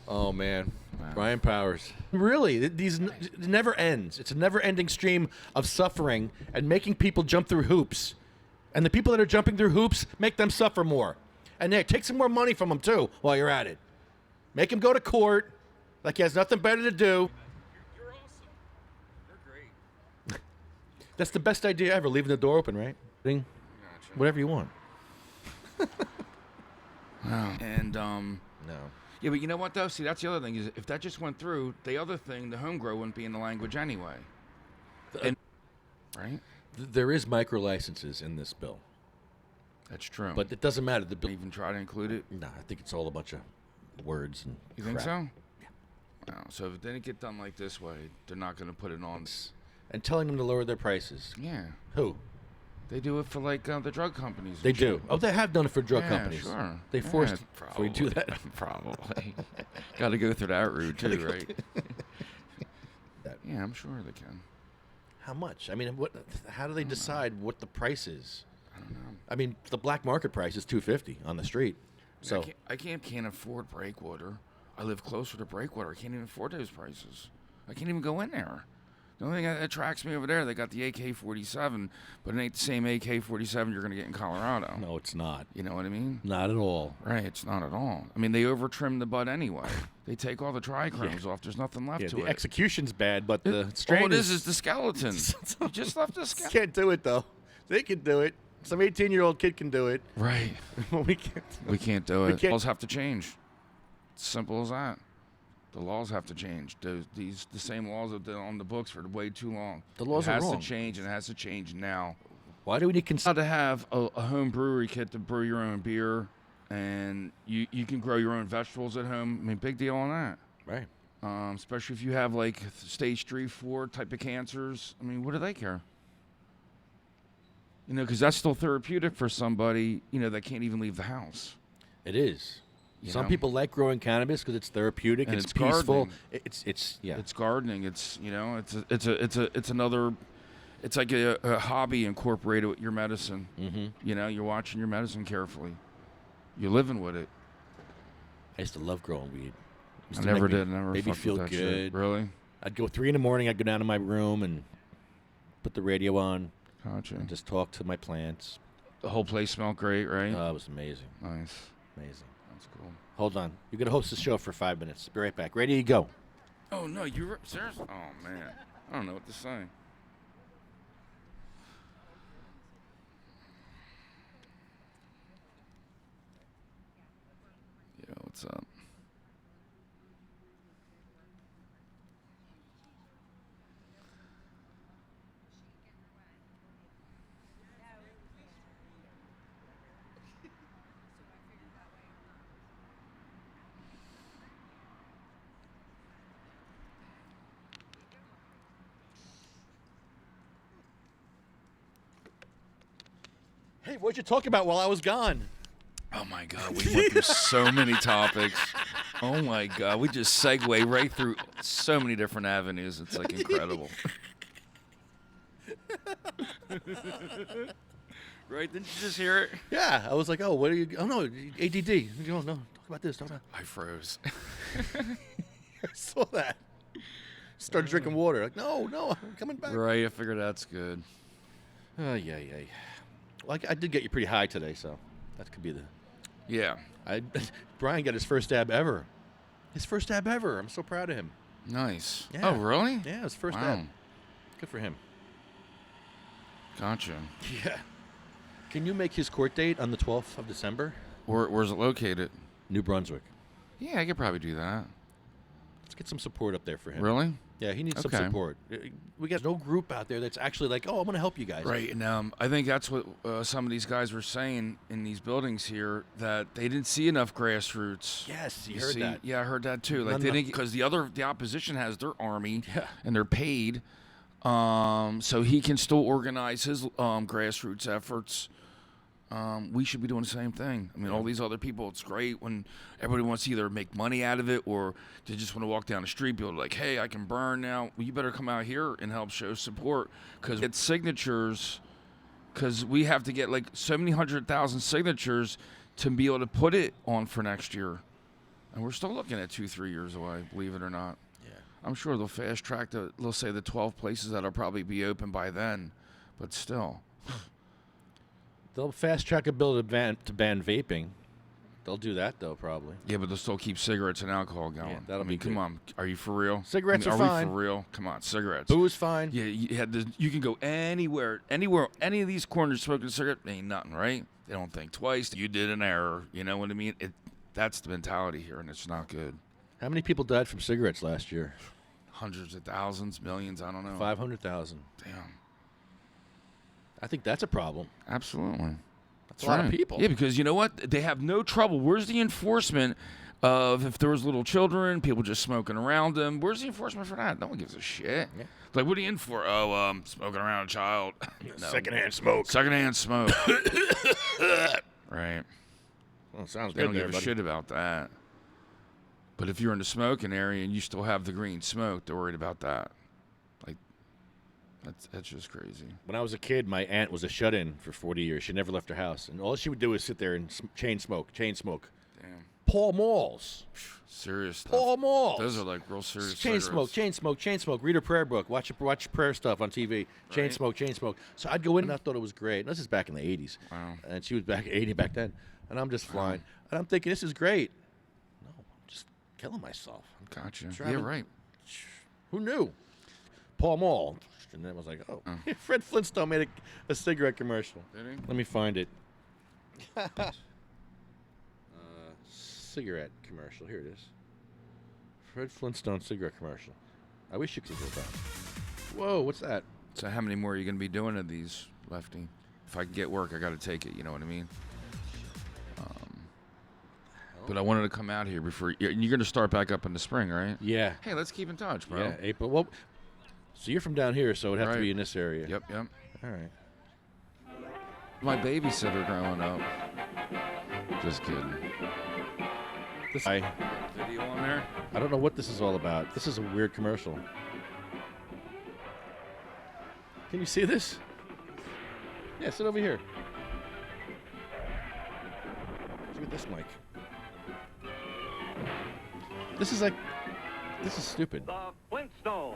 Oh, man. Wow. Brian Powers. Really, it never ends. It's a never-ending stream of suffering and making people jump through hoops. And the people that are jumping through hoops, make them suffer more. And take some more money from them, too, while you're at it. Make him go to court like he has nothing better to do. That's the best idea ever, leaving the door open, right? Gotcha. Whatever you want. Wow. And, No. Yeah, but you know what, though? See, that's the other thing, is if that just went through, the other thing, the homegrown wouldn't be in the language anyway. Right? There is micro-licenses in this bill. That's true. But it doesn't matter. The bill even try to include it? No, I think it's all a bunch of words and You think crap. so? Yeah. No, so if it didn't get done like this way, they're not going to put it on. And telling them to lower their prices. Yeah. Who? They do it for, like, the drug companies. They do. Oh, they have done it for drug Yeah, companies. Sure. They forced for you to do that. Probably. Got to go through that route, too, right? Yeah, I'm sure they can. How much? I mean, how do they decide what the price is? I don't know. I mean, the black market price is $2.50 on the street. So I can't afford Breakwater. I live closer to Breakwater. I can't even afford those prices. I can't even go in there. The only thing that attracts me over there, they got the AK-47, but it ain't the same AK-47 you're going to get in Colorado. No, it's not. You know what I mean? Not at all. Right, it's not at all. I mean, they over-trim the butt anyway. They take all the trichromes off. There's nothing left to the it. execution's bad, but the strain all it is the skeleton. You just left the skeleton. Can't do it, though. They can do it. Some 18-year-old kid can do it. Right. We can't. We can't do it. Laws have to change. It's simple as that. The laws have to change. The same laws have been on the books for way too long. The laws are wrong. It has to change, and it has to change now. Why do we need How to have a home brewery kit to brew your own beer, and you can grow your own vegetables at home. I mean, big deal on that. Right. Especially if you have, like, stage 3, 4 type of cancers. I mean, what do they care? You know, because that's still therapeutic for somebody, that can't even leave the house. It is. Some know? people like growing cannabis because it's therapeutic. And it's it's peaceful. gardening. It's It's gardening. It's another it's like a hobby incorporated with your medicine. Mm-hmm. You know, you're watching your medicine carefully. You're living with it. I used to love growing weed. I never did. Never made me fucked feel with that good. shit. Really? I'd go 3 a.m. I'd go down to my room and put the radio on. Gotcha. And just talk to my plants. The whole place smelled great, right? Oh, it was amazing. Nice. Amazing. That's cool. Hold on. You're going to host the show for 5 minutes. Be right back. Ready to go. Oh, no, you're serious? Oh, man. I don't know what to say. Yo, what's up? Hey, what'd you talk about while I was gone? Oh, my God. We went through so many topics. Oh, my God. We just segue right through so many different avenues. It's, like, incredible. Right? Didn't you just hear it? Yeah. I was like, oh, what are you? Oh, no, ADD. No, talk about this. Talk about I froze. I saw that. Started drinking water. Like, no, I'm coming back. Right. I figured that's good. Oh, yeah. Well, I did get you pretty high today, so that could be the... Yeah. Brian got his first dab ever. His first dab ever. I'm so proud of him. Nice. Yeah. Oh, really? Yeah, his first Wow. dab. Good for him. Gotcha. Yeah. Can you make his court date on the 12th of December? Where's it located? New Brunswick. Yeah, I could probably do that. Let's get some support up there for him. Really? Yeah, he needs Okay. some support. We got no group out there that's actually like, oh, I'm going to help you guys. Right, and I think that's what some of these guys were saying in these buildings here, that they didn't see enough grassroots. Yes, you heard heard that. Yeah, I heard that too. Like None they of- didn't, because the opposition has their army, Yeah. and they're paid, so he can still organize his grassroots efforts. We should be doing the same thing. I mean, all these other people, it's great when everybody wants to either make money out of it or they just want to walk down the street, be able to like, hey, I can burn now. Well, you better come out here and help show support, because it's signatures, because we have to get like 700,000 signatures to be able to put it on for next year. And we're still looking at 2-3 years away, believe it or not. Yeah. I'm sure they'll fast track they'll say the 12 places that'll probably be open by then, but still. They'll fast track a bill to ban vaping. They'll do that, though, probably. Yeah, but they'll still keep cigarets and alcohol going. Yeah, that'll I mean, be come good. on. Are you for real? Cigarettes I mean, are are fine. we for real? Come on, cigarettes. Booze fine. Yeah, you can go anywhere, any of these corners smoking a cigarette, ain't nothing, right? They don't think twice. You did an error. You know what I mean? That's the mentality here, and it's not good. How many people died from cigarettes last year? Hundreds of thousands, millions, I don't know. 500,000. Damn. I think that's a problem. Absolutely. That's a lot of people. Yeah, because you know what? They have no trouble. Where's the enforcement of if there was little children, people just smoking around them? Where's the enforcement for that? No one gives a shit. Yeah. Like, what are you in for? Oh, smoking around a child. No. Secondhand smoke. Secondhand smoke. Right. Well, sounds They good don't there, give a buddy. shit about that. But if you're in the smoking area and you still have the green smoke, they're worried about that. Like, that's just crazy. When I was a kid, my aunt was a shut-in for 40 years. She never left her house. And all she would do is sit there and chain smoke. Damn. Paul Malls. Serious stuff. Paul Malls. Those are like real serious Chain cigarettes. smoke. Read a prayer book. Watch prayer stuff on TV. Chain Right. smoke. So I'd go in and I thought it was great. This is back in the 80s. Wow. And she was back 80 back then. And I'm just flying. And I'm thinking, this is great. No, I'm just killing myself. Gotcha. Driving- Yeah, right. Who knew? Paul Mall. And then I was like, oh. Fred Flintstone made a cigarette commercial. Did he? Let me find it. Cigarette commercial. Here it is. Fred Flintstone cigarette commercial. I wish you could hear that. Whoa, what's that? So how many more are you going to be doing of these, Lefty? If I can get work, I got to take it. You know what I mean? But I wanted to come out here before. You're going to start back up in the spring, right? Yeah. Hey, let's keep in touch, bro. Yeah, April. Well, so you're from down here, so it'd have to Right. be in this area. Yep. All right. My babysitter growing up. Just kidding. Video on there? I don't know what this is all about. This is a weird commercial. Can you see this? Yeah, sit over here. Look at this mic. This is stupid. The Flintstones,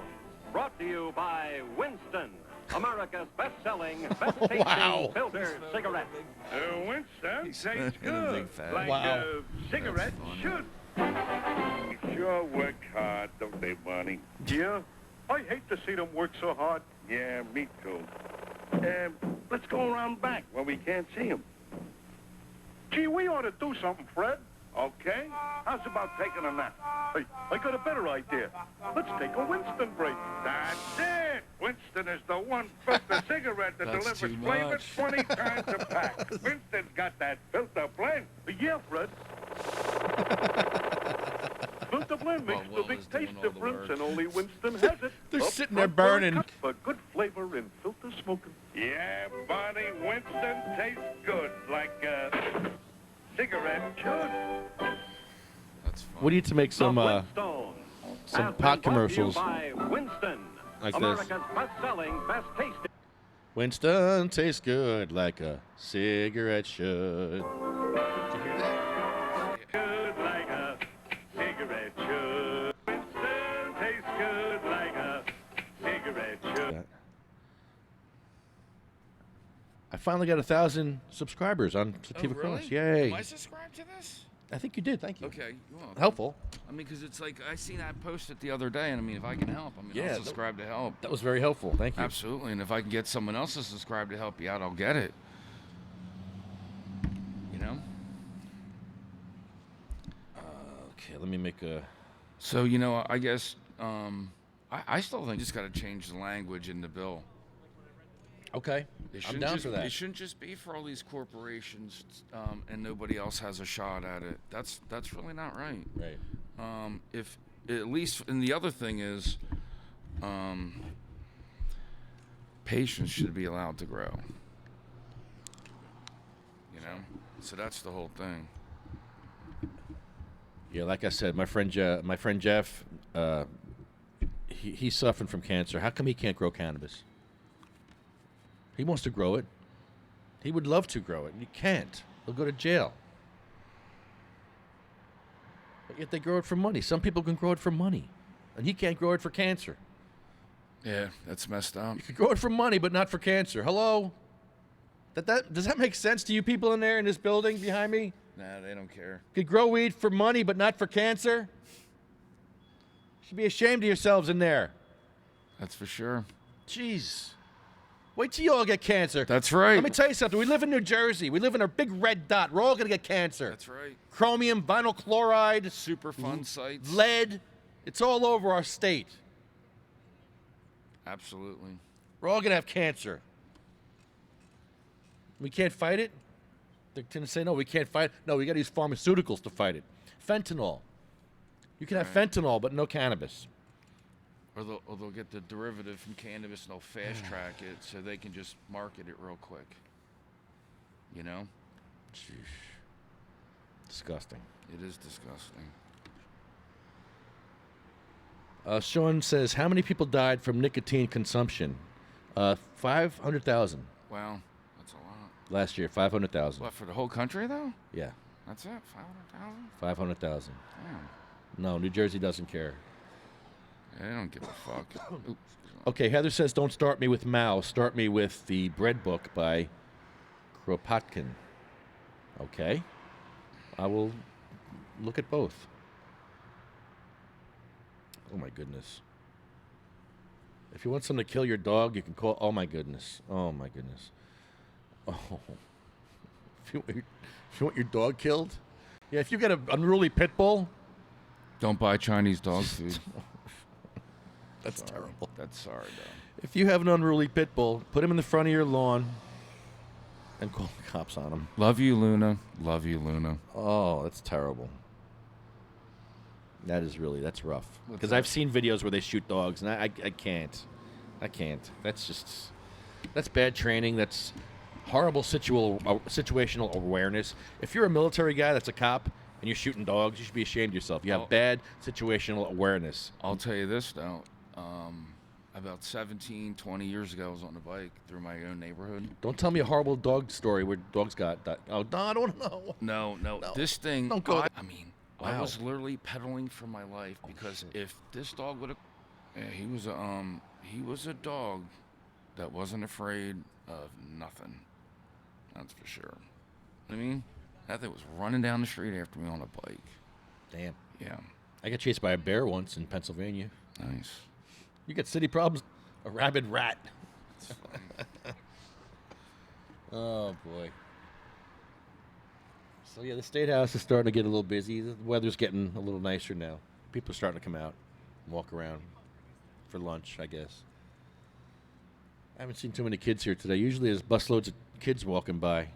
brought to you by Winston, America's best-selling, best-tasting filter cigarette. Winston tastes good, like Wow. a cigarette should. They sure work hard, don't they, Bonnie? Yeah, I hate to see them work so hard. Yeah, me too. Let's go around back where we can't see them. Gee, we ought to do something, Fred. Okay. How's about taking a nap? Hey, I got a better idea. Let's take a Winston break. That's it. Winston is the one filter cigarette that That's delivers too flavor much. 20 times a pack. Winston's got that filter blend. Yeah, Fred. Filter blend makes Will the big is doing taste all the difference, work. and only Winston has it. They're Up sitting there front for a burning. cut for good flavor in filter smoking. Yeah, Bonnie, Winston tastes good, like a cigarette should. That's fine. We need to make some the Flintstones some has pot been brought to you commercials by Winston, like this. America's best-selling, best-tasting. Winston tastes good like a cigarette should. Good like a cigarette should. Winston tastes good like a cigarette should. I finally got 1,000 subscribers on Sativa Cross. Yay! Am I subscribed to this? I think you did. Thank you. Okay. Well, Helpful. I mean, because it's like I seen that posted the other day, and I mean, if I can help, I mean, Yeah, I'll subscribe to help. That was very helpful. Thank you. Absolutely, and if I can get someone else to subscribe to help you out, I'll get it. You know. Okay, let me make a. So you know, I guess I still think you just got to change the language in the bill. Okay, It I'm shouldn't down just, for that. It shouldn't just be for all these corporations, and nobody else has a shot at it. That's really not right. Right. If at least, and the other thing is, patients should be allowed to grow. You know, so that's the whole thing. Yeah, like I said, my friend Jeff, he's suffering from cancer. How come he can't grow cannabis? He wants to grow it. He would love to grow it. And he can't. He'll go to jail. But yet they grow it for money. Some people can grow it for money. And he can't grow it for cancer. Yeah, that's messed up. You can grow it for money, but not for cancer. Hello? Does that make sense to you people in there in this building behind me? Nah, they don't care. You could grow weed for money, but not for cancer? You should be ashamed of yourselves in there. That's for sure. Jeez. Wait till you all get cancer. That's right. Let me tell you something. We live in New Jersey. We live in a big red dot. We're all going to get cancer. That's right. Chromium, vinyl chloride, Super fun sites. lead. It's all over our state. Absolutely. We're all going to have cancer. We can't fight it? They're going to say, no, we can't fight it. No, we got to use pharmaceuticals to fight it. Fentanyl. You can have fentanyl, but no cannabis. Or they'll get the derivative from cannabis and they'll fast track it so they can just market it real quick. You know? Sheesh. Disgusting. It is disgusting. Sean says, how many people died from nicotine consumption? 500,000 Wow, that's a lot. last year. 500,000. What, for the whole country, though? Yeah, That's it? 500,000? 500,000. Damn. No, New Jersey doesn't care. Yeah, they don't give a fuck. Oops. Okay, Heather says, don't start me with Mao. Start me with the Bread Book by Kropotkin. Okay. I will look at both. Oh, my goodness. If you want someone to kill your dog, you can call... Oh, my goodness. Oh, my goodness. Oh. If you want your dog killed? Yeah, if you got an unruly pit bull... Don't buy Chinese dog food. That's terrible. That's sorry, though. If you have an unruly pit bull, put him in the front of your lawn and call the cops on him. Love you, Luna. Love you, Luna. Oh, that's terrible. That's rough. What's Because that? I've seen videos where they shoot dogs, and I can't. I can't. That's bad training. That's horrible situational awareness. If you're a military guy that's a cop and you're shooting dogs, you should be ashamed of yourself. You have bad situational awareness. I'll tell you this, though. about 17, 20 years ago, I was on a bike through my own neighborhood. Don't tell me a horrible dog story where dogs got that. Oh, no, I don't know. No. This thing, Don't go I mean, I was literally pedaling for my life because if this dog would have, he was a dog that wasn't afraid of nothing. That's for sure. I mean, that thing was running down the street after me on a bike. Damn. Yeah. I got chased by a bear once in Pennsylvania. Nice. You got city problems? A rabid rat. Oh, boy. So, yeah, the State House is starting to get a little busy. The weather's getting a little nicer now. People are starting to come out and walk around for lunch, I guess. I haven't seen too many kids here today. Usually there's busloads of kids walking by, and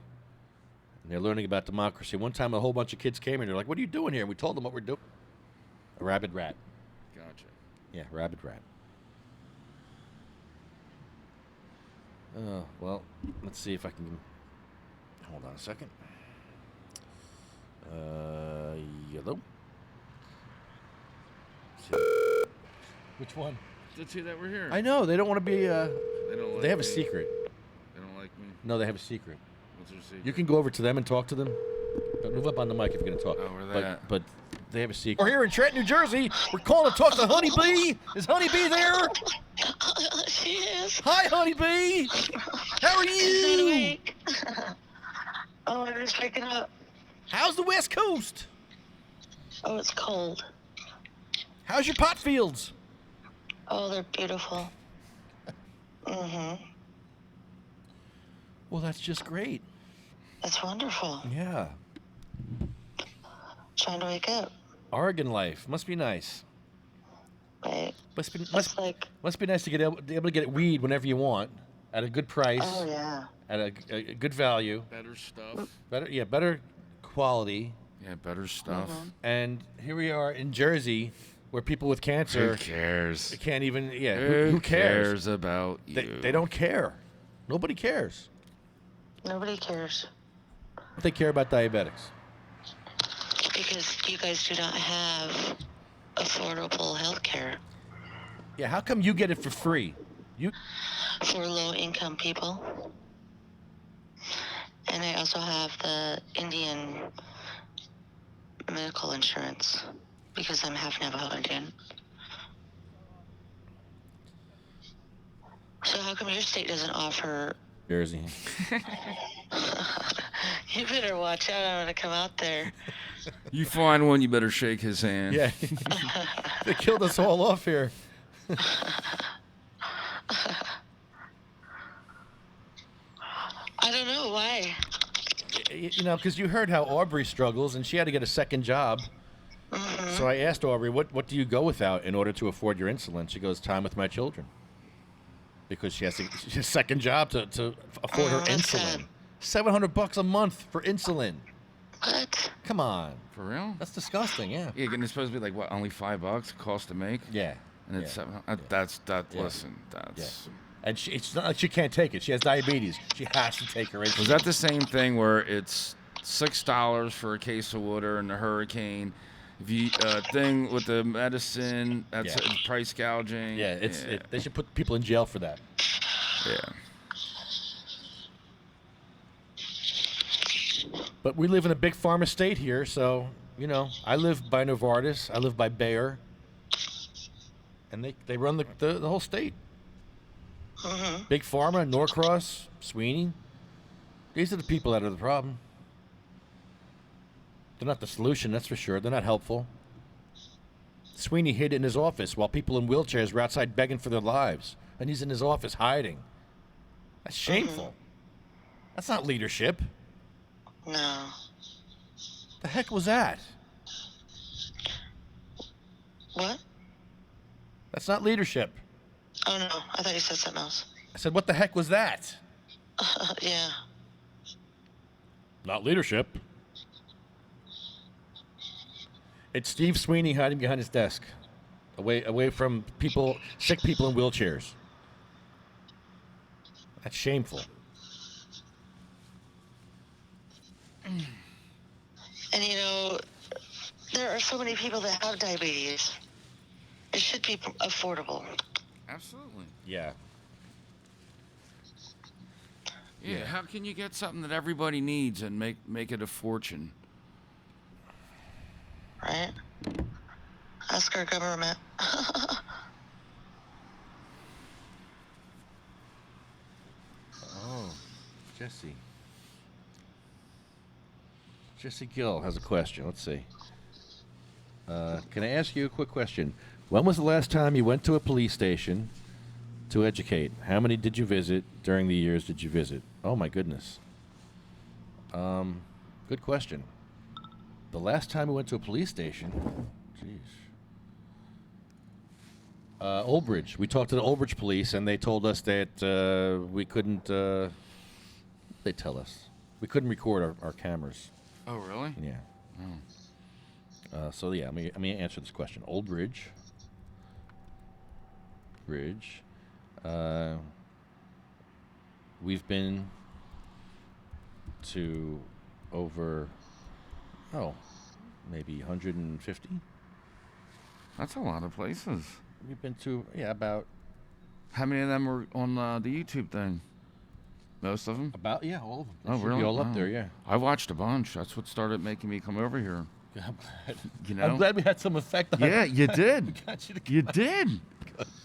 they're learning about democracy. One time a whole bunch of kids came in. They're like, what are you doing here? And we told them what we're doing. A rabid rat. Gotcha. Yeah, rabid rat. Oh, well, let's see if I can... Hold on a second. Yellow. Which one? The two that were here. I know. They don't want to be... They don't like they have a me. secret. They don't like me. No, they have a secret. What's their secret? You can go over to them and talk to them. But move up on the mic if you're going to talk. Oh, where they at? But they have a secret. We're here in Trenton, New Jersey. We're calling to talk to Honeyb. Is Honeyb there? She is. Hi, Honeyb. How are you? Oh, I was waking up. How's the West Coast? Oh, it's cold. How's your pot fields? Oh, they're beautiful. Well, that's just great. That's wonderful. Yeah. Trying to wake up. Oregon life must be nice. Right. Must be like. Must be nice to be able to get weed whenever you want at a good price. Oh yeah. At a good value. Better stuff. Better quality. Yeah, better stuff. And here we are in Jersey, where people with cancer. Who cares? Can't even. Yeah. Who cares? cares about you? They don't care. Nobody cares. Nobody cares. They care about diabetics. Because you guys do not have affordable health care. Yeah. How come you get it for free? For low-income people. And I also have the Indian medical insurance because I'm half Navajo Indian. So how come your state doesn't offer... Jersey. You better watch out. I'm going to come out there. You find one, you better shake his hand. Yeah. They killed us all off here. I don't know why. You know, because you heard how Aubrey struggles, and she had to get a second job. So I asked Aubrey, what do you go without in order to afford your insulin? She goes, time with my children. Because she has a second job to afford her insulin. $700 a month for insulin. What? Come on. For real? That's disgusting, yeah. Yeah, and it's supposed to be like, what, only $5 cost to make? Yeah. And it's listen, that's... And it's not like she can't take it. She has diabetes. She has to take her insulin. Was that the same thing where it's $6 for a case of water and the hurricane? If you thing with the medicine, that's price gouging. Yeah, they should put people in jail for that. Yeah. But we live in a big pharma state here, so, you know, I live by Novartis. I live by Bayer. And they run the whole state. Big Pharma, Norcross, Sweeney. These are the people that are the problem. They're not the solution, that's for sure. They're not helpful. Sweeney hid in his office while people in wheelchairs were outside begging for their lives. And he's in his office hiding. That's shameful. That's not leadership. No. The heck was that? What? That's not leadership. Oh, no. I thought you said something else. I said, what the heck was that? Yeah. Not leadership. It's Steve Sweeney hiding behind his desk, away from people, sick people in wheelchairs. That's shameful. And, you know, there are so many people that have diabetes. It should be affordable. Absolutely. Yeah. Yeah. How can you get something that everybody needs and make it a fortune? Right? Ask our government. Oh, Jesse. Jesse Gill has a question. Let's see. Can I ask you a quick question? When was the last time you went to a police station to educate? How many did you visit during the years did you visit? Oh, my goodness. Good question. The last time we went to a police station, jeez. Old Bridge. We talked to the Old Bridge police, and they told us that we couldn't. They tell us we couldn't record our cameras. Oh, really? Yeah. So yeah, let me answer this question. Old Bridge. We've been to over, maybe 150. That's a lot of places. We've been to, about. How many of them were on the YouTube thing? Most of them? All of them. Oh, Should really? be all up there, yeah. I watched a bunch. That's what started making me come over here. You know? I'm glad we had some effect on Yeah, it. you did. Got you to You did.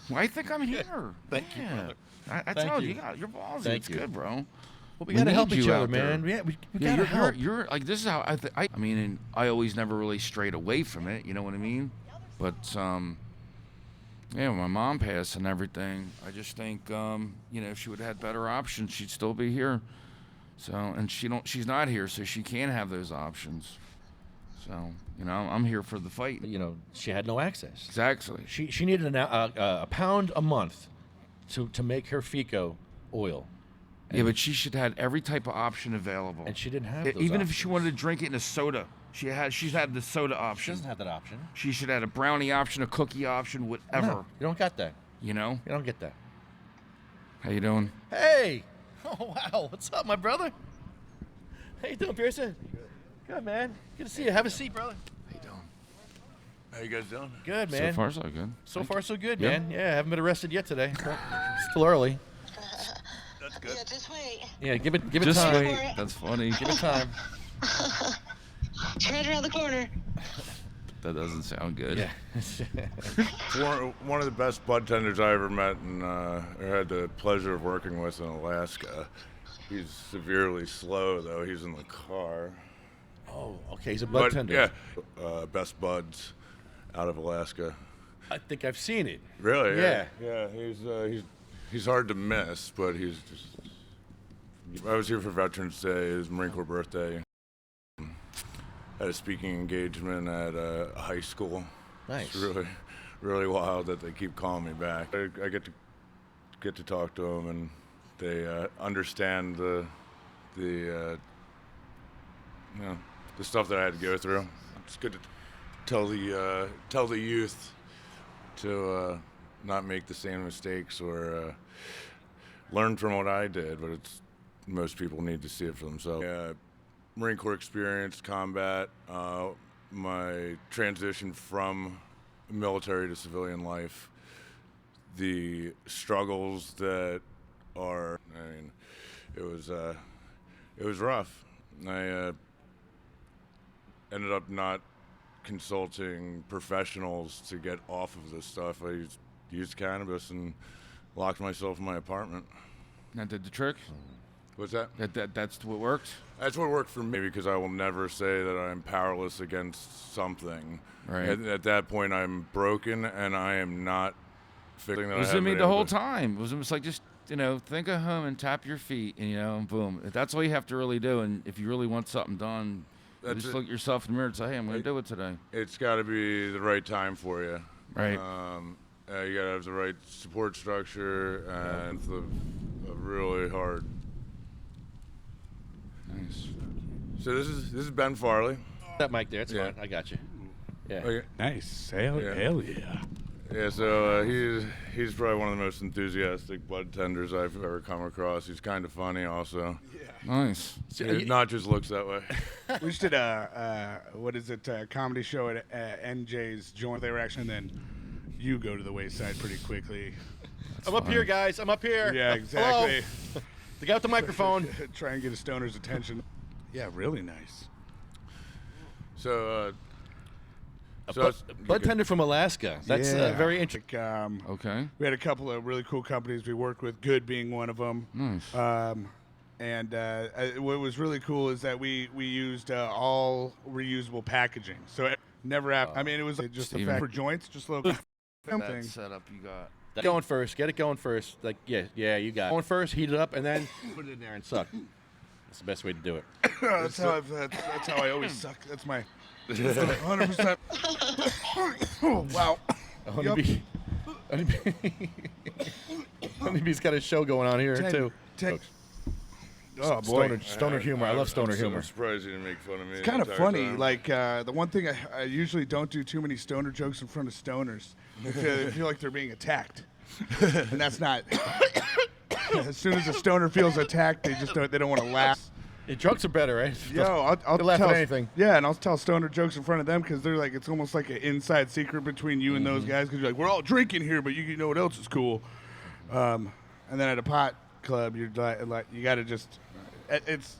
Well, I think I'm here. Thank you, brother. I Thank told you. you got your balls. Thank It's you. good, bro. Well, we gotta help need each you other, out there. man. Yeah, we Yeah, gotta help. you're like, this is how I mean, and I always never really strayed away from it. You know what I mean? But yeah, when my mom passed and everything, I just think if she would have had better options, she'd still be here. So, and she's not here, so she can't have those options. So, I'm here for the fight. She had no access. Exactly. She needed a pound a month to make her FICO oil. Yeah, but she should have had every type of option available. And she didn't have those Even if options. she wanted to drink it in a soda, she's had the soda option. She doesn't have that option. She should have had a brownie option, a cookie option, whatever. No, you don't got that. You know? You don't get that. How you doing? Hey! Oh, wow. What's up, my brother? How you doing, Pearson? Good, man. Good to see you. Have a seat, brother. How you doing? How you guys doing? Good, man. So far, so good. So far, so good, Yeah. man. Yeah, I haven't been arrested yet today. Still early. That's good. Yeah, just wait. Yeah, give it Just time. wait. That's funny. Give it time. It's right around the corner. That doesn't sound good. Yeah. One of the best bud tenders I ever met, and I had the pleasure of working with in Alaska. He's severely slow, though. He's in the car. Oh, okay. He's a bud tender. Yeah. Best buds out of Alaska. I think I've seen it. Really? Yeah. Yeah. He's hard to miss, but he's just. I was here for Veterans Day. It was Marine Corps birthday. Had a speaking engagement at a high school. Nice. It's really, really wild that they keep calling me back. I get to talk to them, and they understand the stuff that I had to go through. It's good to tell the youth to not make the same mistakes or learn from what I did. But most people need to see it for themselves. Yeah. Marine Corps experience, combat, my transition from military to civilian life, the struggles that are, it was rough. I ended up not consulting professionals to get off of this stuff. I used cannabis and locked myself in my apartment. That did the trick? What's that? That's what worked? That's what worked for me, because I will never say that I'm powerless against something. Right. At that point, I'm broken, and I am not fixing that. It was in me the whole time. It was almost like just, think of home and tap your feet, and, and boom. That's all you have to really do. And if you really want something done, just look at yourself in the mirror and say, hey, I'm going to do it today. It's got to be the right time for you. Right. You got to have the right support structure, and it's a really hard. Nice. So this is Ben Farley. That mic there, it's fine. I got you. Yeah. Okay. Nice. Hell yeah. Yeah, so he's probably one of the most enthusiastic bud tenders I've ever come across. He's kind of funny also. Nice. Not just looks that way. We just did a comedy show at NJ's joint. They were actually, and then you go to the wayside pretty quickly. I'm up here, guys. I'm up here. Yeah, exactly. Hello. The guy with the microphone. Try and get a stoner's attention. Yeah, really nice. So, Bud tender from Alaska. That's very interesting. Okay. We had a couple of really cool companies we worked with, Good being one of them. Nice. What was really cool is that we used all reusable packaging. So it never happened. I mean, it was just the fact for joints, just a little thing. Setup you got. Going first. Get it going first. Like, yeah, you got it. Going first, heat it up, and then put it in there and suck. That's the best way to do it. that's how I always suck. That's my 100%. Wow. Honeybee's got a show going on here, too. Oh, boy. Stoner humor. I love stoner humor. I'm surprised you didn't make fun of me. It's kind of the entire funny. time. Like, the one thing I usually don't do too many stoner jokes in front of stoners. I feel like they're being attacked. And that's not. As soon as a stoner feels attacked, they don't want to laugh. Yeah, drunks are better, right? Yo, I'll laugh tell at anything. Yeah, and I'll tell stoner jokes in front of them because they're like, it's almost like an inside secret between you and those guys because you're like, we're all drinking here, but you know what else is cool. And then at a pot club, you're like you got to just, it's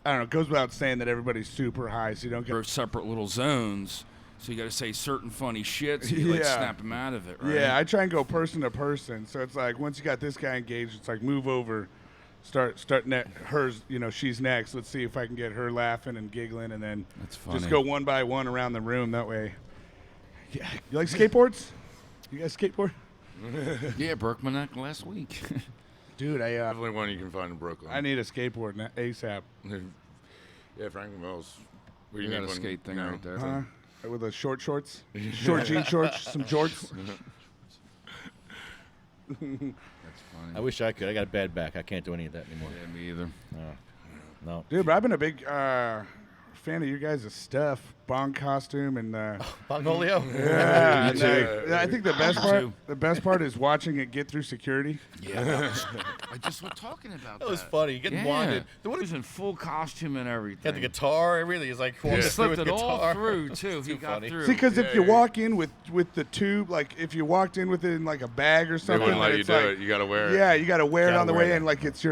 I don't know, it goes without saying that everybody's super high, so you don't get separate little zones. So you got to say certain funny shit so you like snap them out of it, right? Yeah, I try and go person to person. So it's like once you got this guy engaged, it's like move over, start hers. She's next. Let's see if I can get her laughing and giggling, and then just go one by one around the room. That way. Yeah. You like skateboards? You guys skateboard? Yeah, broke my neck last week. Dude, definitely one you can find in Brooklyn. I need a skateboard ASAP. Yeah, Franklin Mills. You got a skate thing right there. Huh? With the short shorts, short jean shorts, some jorts. That's funny. I wish I could. I got a bad back. I can't do any of that anymore. Yeah, me either. No. Dude, but I've been a big fan of your guys' stuff. Bong costume and Bongolio. Yeah, I think the best part is watching it get through security. Yeah, I just was talking about that. That was funny. Getting blinded. He was in full costume and everything. He had the guitar, everything. He's like, he slipped it all through too. He got through. See, because if you walk in with the tube, like if you walked in with it in like a bag or something, they wouldn't let you do it. You got to wear it. Yeah, you got to wear it on the way in, like that's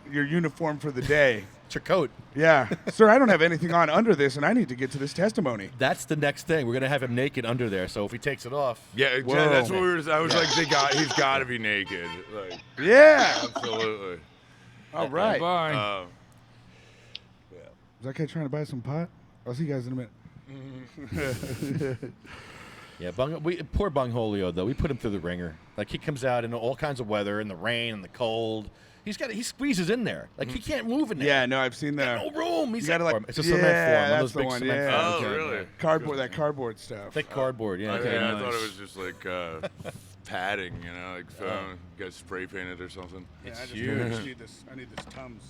your uniform for the day. It's your coat. Yeah. Sir, I don't have anything on under this, and I need to get to this testimony. That's the next thing. We're going to have him naked under there, so if he takes it off. Yeah, that's what I was like, he's got to be naked. Like, yeah. Absolutely. All right. Bye. Is that guy trying to buy some pot? I'll see you guys in a minute. Yeah, poor Bongolio, though. We put him through the ringer. Like, he comes out in all kinds of weather, in the rain, in the cold. He squeezes in there. Like, he can't move in there. Yeah, no, I've seen that. No room. He's got to it's a cement form. That's the one. Yeah. Oh, really? That cardboard stuff. Thick cardboard, yeah. I thought it was just like padding, like you got spray painted or something. It's huge. I need this Tums.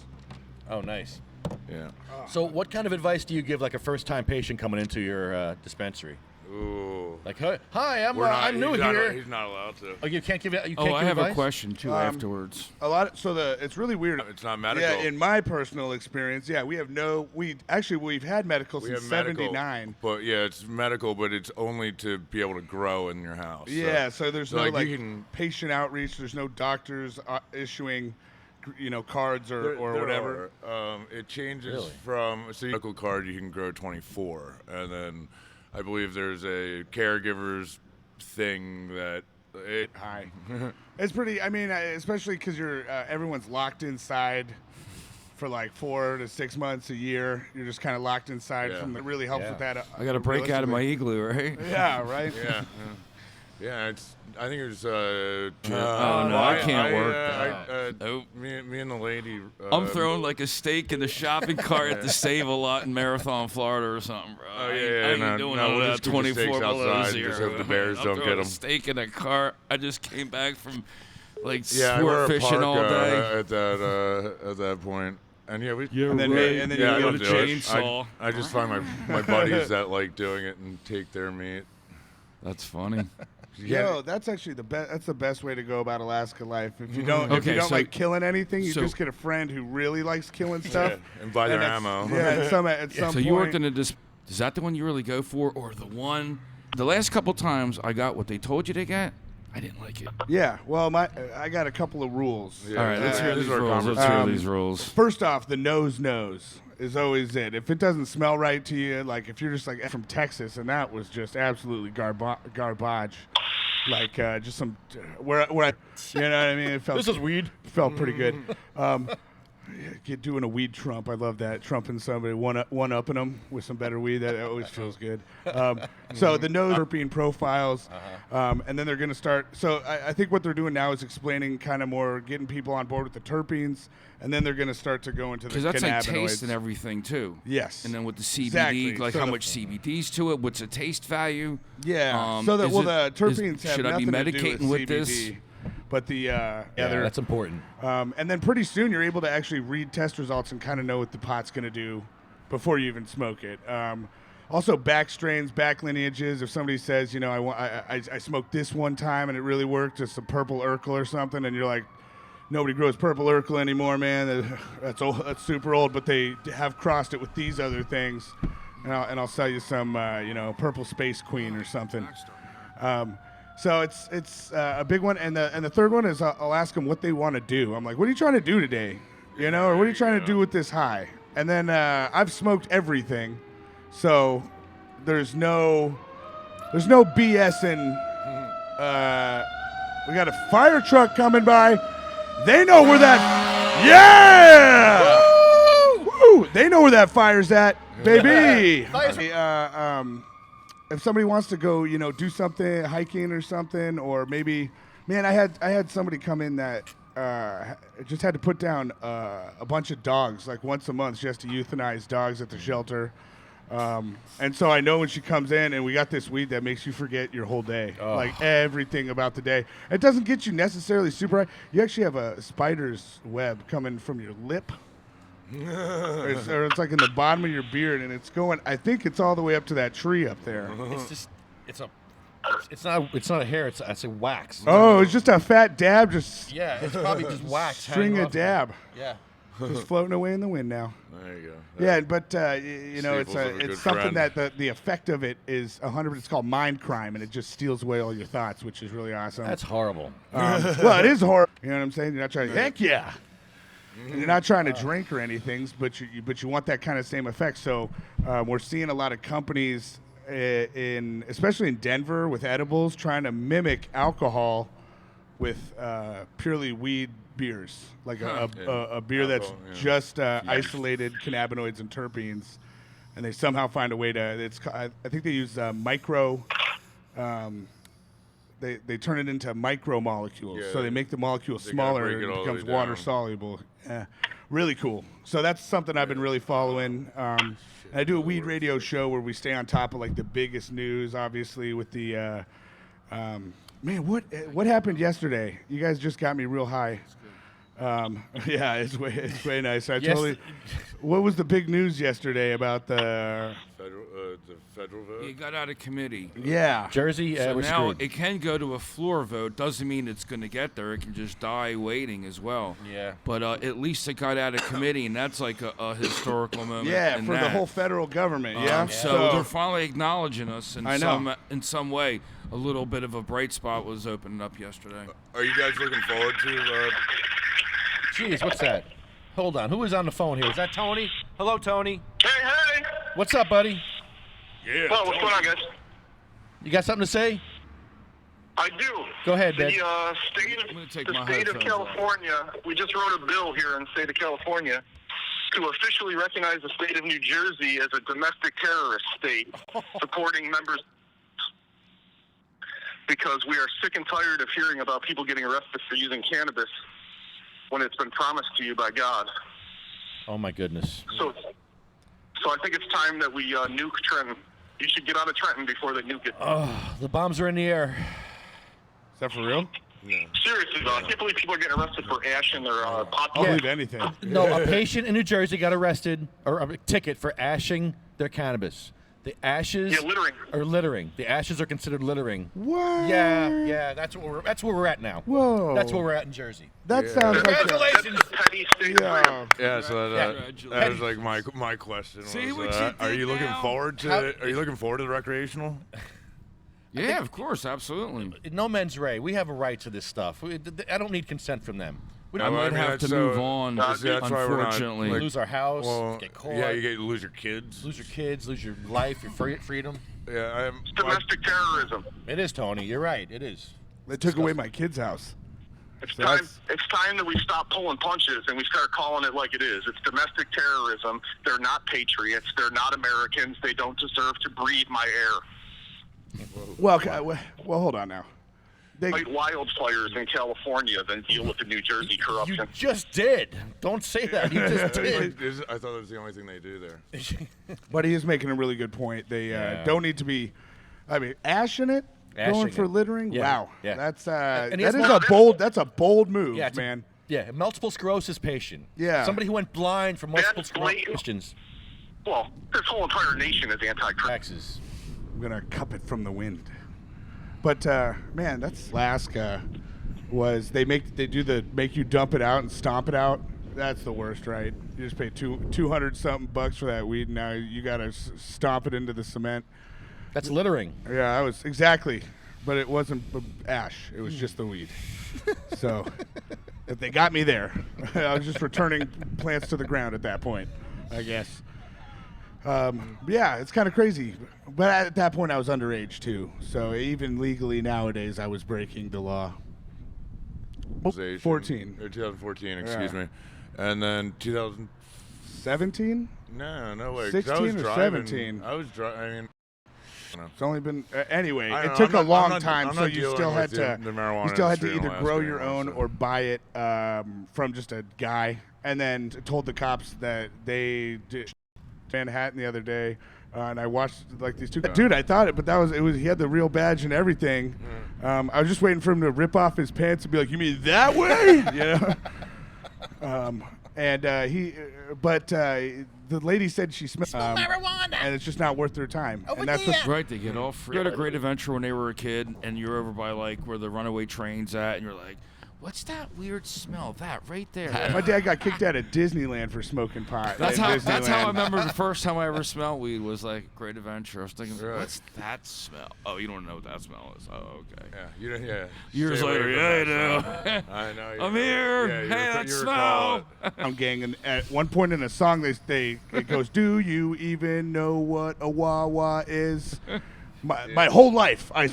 Oh, nice. Yeah. So what kind of advice do you give like a first-time patient coming into your dispensary? Ooh. Like, hi, I'm new here. He's not allowed to. Oh, you can't give it. I have a question too afterwards. It's really weird. It's not medical. Yeah, in my personal experience, we've had medical since '79. But yeah, it's medical, but it's only to be able to grow in your house. Yeah, so there's no like patient outreach. There's no doctors issuing, cards or whatever. It changes from medical card. You can grow 24, and then I believe there's a caregiver's thing that it's pretty. I mean, especially because everyone's locked inside for like 4 to 6 months, a year. You're just kind of locked inside. It really helps with that. I got to break out of my igloo, right? Yeah, right. Yeah, I think it's. I can't work. Nope. Me and the lady. I'm throwing like a steak in the shopping cart at the Save-A-Lot in Marathon, Florida, or something, bro. Oh yeah, I ain't doing all we'll that. 24 below zero. Just hope the Bears don't get them. Steak in a cart. I just came back from sport fishing all day. At that point. And then you go to chainsaw. I just find my buddies that like doing it and take their meat. That's funny. Yo, that's actually the best. That's the best way to go about Alaska life. If you don't, like killing anything, you just get a friend who really likes killing stuff and buy their ammo. Yeah, at some point. So you worked in is that the one you really go for, or the one? The last couple times I got what they told you to get, I didn't like it. Yeah, well, I got a couple of rules. Yeah, all right, let's hear these rules. Let's hear these rules. First off, the nose is always it. If it doesn't smell right to you, like if you're just like from Texas, and that was just absolutely garbage. Like just some where I, you know what I mean? It felt, this is weed. Felt pretty good. Doing a weed Trump, I love that. Trumping somebody, one upping them with some better weed. That always feels good. So the nose terpene profiles, and then they're going to start. So I think what they're doing now is explaining kind of more, getting people on board with the terpenes, and then they're going to start to go into the cannabinoids. Because that's like taste and everything too. Yes. And then with the CBD, exactly. like so how much CBD's to it, what's the taste value? Yeah. So that the terpenes have should I be nothing to do medicating with CBD. This? But the that's important. And then pretty soon you're able to actually read test results and kind of know what the pot's going to do before you even smoke it. Also, back strains, back lineages. If somebody says, you know, I smoked this one time and it really worked, just a purple Urkel or something, and you're like, nobody grows purple Urkel anymore, man. That's old, that's super old. But they have crossed it with these other things, and I'll sell you some, purple Space Queen or something. So it's a big one, and the third one is I'll ask them what they want to do. I'm like, what are you trying to do today, or what are you trying to do with this high? And then I've smoked everything, so there's no BS in. We got a fire truck coming by. They know where that. Yeah. Woo! They know where that fire's at, baby. If somebody wants to go, do something, hiking or something, or maybe, man, I had somebody come in that just had to put down a bunch of dogs, like once a month. She has to euthanize dogs at the shelter. And so I know when she comes in and we got this weed that makes you forget your whole day, like everything about the day. It doesn't get you necessarily super high. You actually have a spider's web coming from your lip. or it's like in the bottom of your beard, and it's going. I think it's all the way up to that tree up there. It's not a hair. It's a wax. Oh, it's just a fat dab. Just it's probably just wax. String a dab. Yeah, just floating away in the wind now. There you go. Yeah, but it's something that the effect of it is 100%. It's called mind crime, and it just steals away all your thoughts, which is really awesome. That's horrible. Well, it is horrible. You know what I'm saying? You're not trying. Heck yeah. And you're not trying to drink or anything, but you want that kind of same effect. So we're seeing a lot of companies, especially in Denver, with edibles, trying to mimic alcohol with purely weed beers, like a beer that's just isolated cannabinoids and terpenes, and they somehow find a way to. I think they use micro. They turn it into micromolecules, so they make the molecule smaller and it becomes water soluble. Really cool. So that's something I've been really following. I do a weed radio show where we stay on top of like the biggest news, obviously with the man. What happened yesterday? You guys just got me real high. Yeah, it's way nice. What was the big news yesterday about the federal vote? It got out of committee. Yeah, Jersey. So now screwed. it can go to a floor vote. Doesn't mean it's going to get there. It can just die waiting as well. Yeah. But at least it got out of committee, and that's like a historical moment. Yeah, for the whole federal government. Yeah. So they're finally acknowledging us in some way. A little bit of a bright spot was opened up yesterday. Are you guys looking forward to? Jeez, what's that? Hold on. Who is on the phone here? Is that Tony? Hello, Tony. Hey. What's up, buddy? Yeah. Well, what's going on, guys? You got something to say? I do. Go ahead, the Dad. state of California, we just wrote a bill here in the state of California to officially recognize the state of New Jersey as a domestic terrorist state, supporting members, because we are sick and tired of hearing about people getting arrested for using cannabis when it's been promised to you by God. Oh, my goodness. So I think it's time that we nuke Trenton. You should get out of Trenton before they nuke it. Oh, the bombs are in the air. Is that for real? No. Seriously, though, I can't believe people are getting arrested for ashing their pot. I'll believe anything. No, a patient in New Jersey got arrested, or a ticket for ashing their cannabis. The ashes are littering. The ashes are considered littering. What? Yeah. That's where we're at now. Whoa. That's where we're at in Jersey. That sounds like congratulations. Yeah. So that was like my question. See was, what you did are you looking now? forward to? Are you looking forward to the recreational? Yeah, of course, absolutely. No mens rea. We have a right to this stuff. I don't need consent from them. I might have to move on, unfortunately. Lose our house, get caught. Yeah, you lose your kids. Lose your kids, lose your life, your freedom. Yeah, it's domestic terrorism. It is, Tony. You're right. It is. They took away my kid's house. It's time that we stop pulling punches and we start calling it like it is. It's domestic terrorism. They're not patriots. They're not Americans. They don't deserve to breathe my air. Well, hold on now. Fight wildfires in California than deal with the New Jersey corruption. You just did. Don't say that. You just did. I thought that was the only thing they do there. But he is making a really good point. They don't need to be, ash in it. Going for littering? Yeah. Wow. Yeah. That's a bold move, man. Yeah, multiple sclerosis patient. Yeah. Somebody who went blind from multiple sclerosis. Well, this whole entire nation is anti-taxes. I'm gonna cup it from the wind. But man, that's Alaska. Was they make you dump it out and stomp it out? That's the worst, right? You just pay $200 something bucks for that weed. And now you gotta stomp it into the cement. That's littering. Yeah, I was exactly, but it wasn't ash. It was just the weed. So, if they got me there, I was just returning plants to the ground at that point, I guess. Yeah, it's kind of crazy. But at that point, I was underage too. So even legally nowadays, I was breaking the law. 14. Or 2014, excuse me. And then 2017? No way. 16 or 17? I was driving. I mean, it's only been anyway. It took a long time, so you still had to. You still had to either grow your own or buy it from just a guy, and then told the cops that they did Manhattan the other day, and I watched like these two. Dude, I thought it, but it was. He had the real badge and everything. I was just waiting for him to rip off his pants and be like, "You mean that way?" The lady said she smelled marijuana, and it's just not worth their time. And that's right. They get all free. You had a Great Adventure when they were a kid, and you're over by like where the runaway train's at, and you're like, "What's that weird smell? That right there." My dad got kicked out of Disneyland for smoking pot. That's how I remember the first time I ever smelled weed was like Great Adventure. I was thinking, "What's that smell?" Oh, you don't know what that smell is. Oh, okay. Yeah. Years later, I know. I know. I'm here. Hey, that smell. I'm gang. At one point in a song, it goes, "Do you even know what a wah-wah is?" My whole life, I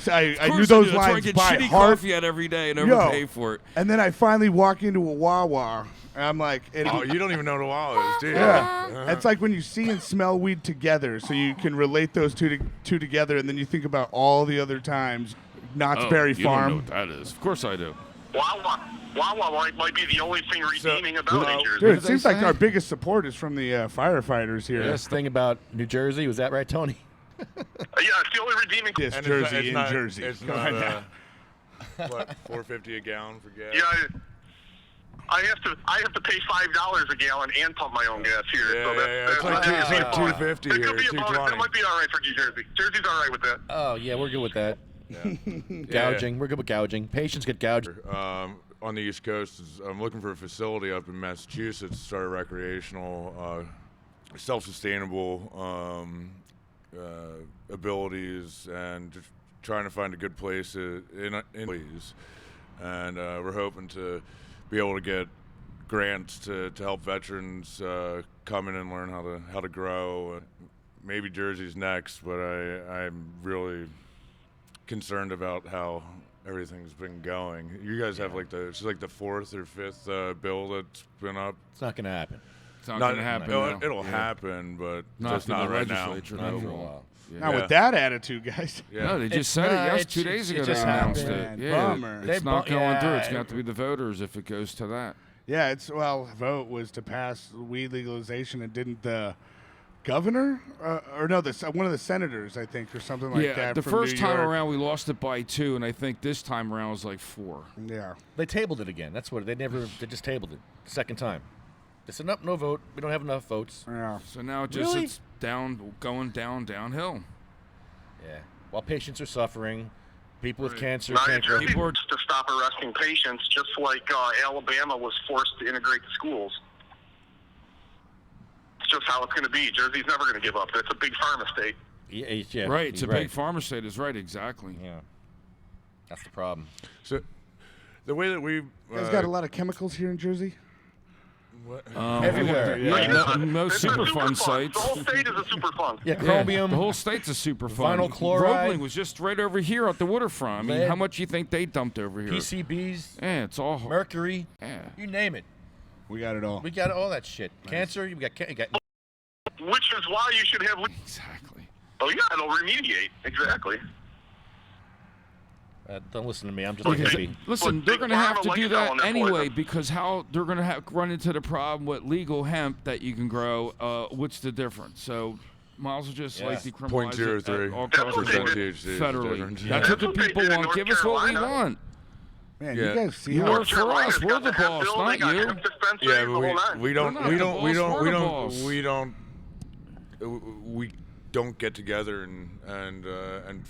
knew those lines by shitty heart. Coffee out every day and never pay for it. And then I finally walk into a Wawa, and I'm like, you don't even know what a Wawa is, do you? Yeah. It's like when you see and smell weed together, so you can relate those two together, and then you think about all the other times. Knott's Berry Farm. You don't know what that is. Of course I do. Wawa might be the only thing redeeming about New Jersey. Dude, it seems like our biggest support is from the firefighters here. The best thing about New Jersey, was that right, Tony? Yeah, it's the only redeeming. This Jersey in Jersey. It's not, what, $4.50 a gallon for gas? Yeah, I have to pay $5 a gallon and pump my own gas here. It's like $2.50 here. That might be all right for New Jersey. Jersey's all right with that. Oh yeah, we're good with that. Yeah. Gouging, we're good with gouging. Patients get gouged. On the East Coast, I'm looking for a facility up in Massachusetts to start a recreational, self-sustainable abilities, and just trying to find a good place in please. And we're hoping to be able to get grants to help veterans come in and learn how to grow. Maybe Jersey's next, but I'm really concerned about how everything's been going. You guys have it's like the fourth or fifth bill that's been up. It's not going to happen. It's not going to happen. It'll happen, but not just not right now. Not for a while. Not with that attitude, guys. Yeah. No, they just said it 2 days ago. They announced it. Yeah, bummer. It's not going through. It's going to have to be the voters if it goes to that. Yeah, vote was to pass weed legalization, and didn't the governor one of the senators, I think, or something like that. Yeah, the from first New time York. around we lost it by 2, and I think this time around it was like 4. Yeah, they tabled it again. That's what they just tabled it second time. They said no vote. We don't have enough votes. Yeah. So now it's going downhill. Yeah. While patients are suffering, people with cancer Not can't in Jersey go. to stop arresting patients, just like Alabama was forced to integrate the schools. It's just how it's going to be. Jersey's never going to give up. It's a big pharma state. Yeah, right. It's he's a big farm estate. Is right. Exactly. Yeah. That's the problem. So, the way that we You guys got a lot of chemicals here in Jersey? Everywhere. Yeah, most Superfund sites. The whole state is a Superfund. Yeah, chromium. The whole state's a Superfund. Vinyl chloride. Roebling was just right over here at the waterfront. I mean, Lead. how much you think they dumped over here? PCBs. Yeah, it's all mercury. Yeah. You name it. We got it all. We got all that shit. Cancer. You got. Which is why you should have. Exactly. Oh yeah, it'll remediate. Exactly. Don't listen to me. I'm just Because, happy. listen, they're going to have to do that anyway because how they're going to run into the problem with legal hemp that you can grow. What's the difference? So might as well just like decriminalize it at all costs federally. That's what the people want. Give us what we want. Man, you guys see you how work for us. We're the boss, not you. Yeah, but we don't get together and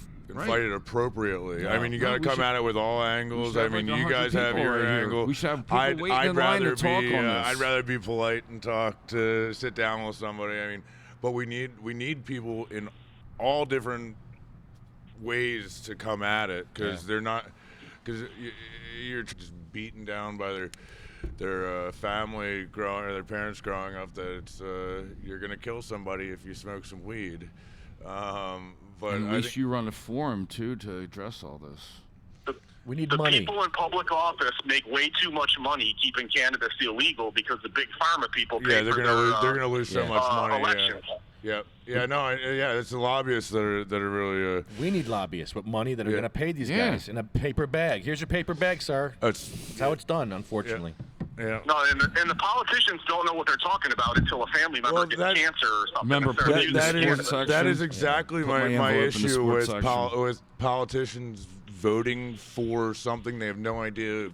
fight it appropriately. No, I mean, you got to come at it with all angles. I mean, you guys have your angle. We should have people waiting in line to talk on this. I'd rather be polite and sit down with somebody. I mean, but we need people in all different ways to come at it because they're not because you're just beaten down by their family growing or their parents growing up that it's you're gonna kill somebody if you smoke some weed. But at least you run a forum too to address all this. We need the money. People in public office make way too much money keeping cannabis illegal because the big pharma people pay they're gonna lose so much money. Elections. It's the lobbyists that are really. We need lobbyists with money that are going to pay these guys in a paper bag. Here's your paper bag, sir. That's how it's done, unfortunately. Yeah. No, and the politicians don't know what they're talking about until a family member gets cancer or something. That is exactly my issue with politicians voting for something they have no idea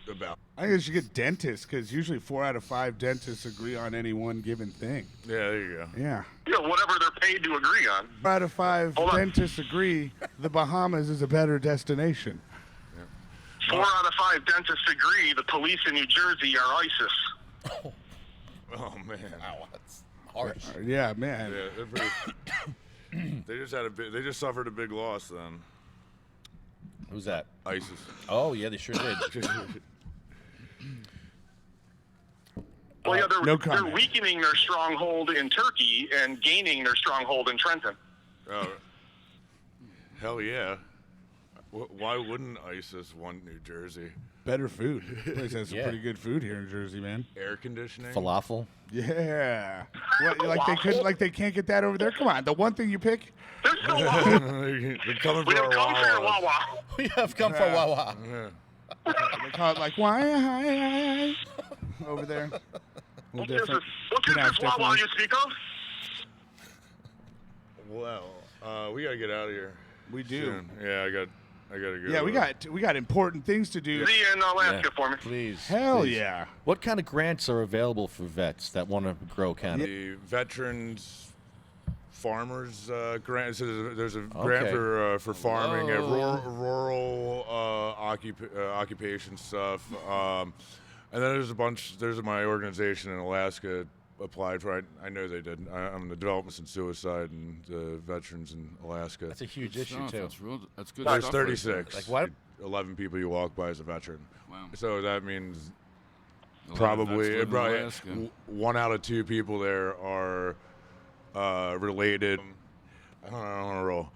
about. I think you should get dentists because usually 4 out of 5 dentists agree on any one given thing. Yeah, there you go. Yeah. Whatever they're paid to agree on. 4 out of 5 dentists agree the Bahamas is a better destination. 4 out of 5 dentists agree the police in New Jersey are ISIS. Oh man, wow, that's harsh. Yeah, man. Yeah, they're pretty, they just suffered a big loss then. Who's that? ISIS. Oh yeah, they sure did. Well, yeah, they're weakening their stronghold in Turkey and gaining their stronghold in Trenton. Oh, hell yeah. Why wouldn't ISIS want New Jersey? Better food. Place has some pretty good food here in Jersey, man. Air conditioning. Falafel. Yeah. What, they can't get that over there? Come on, the one thing you pick. There's no They're coming for our Wawa. We have come for Wawa. They call it like why over there. A little different. What is this Wawa you speak of? Well, we gotta get out of here. We do. Soon. Yeah, I gotta go. Yeah, we got important things to do. See you in Alaska for me. Please. Hell yeah. What kind of grants are available for vets that want to grow cannabis? The veterans farmers grant. So there's a grant for farming, rural occupation stuff, and then there's a bunch. There's my organization in Alaska applied for. I know they did. I'm the developments in suicide and veterans in Alaska. That's a huge issue too. That's good. There's stuff 36. Like what? 11 people you walk by as a veteran. Wow. So that means probably 1 out of 2 people there are related. I don't know on a roll.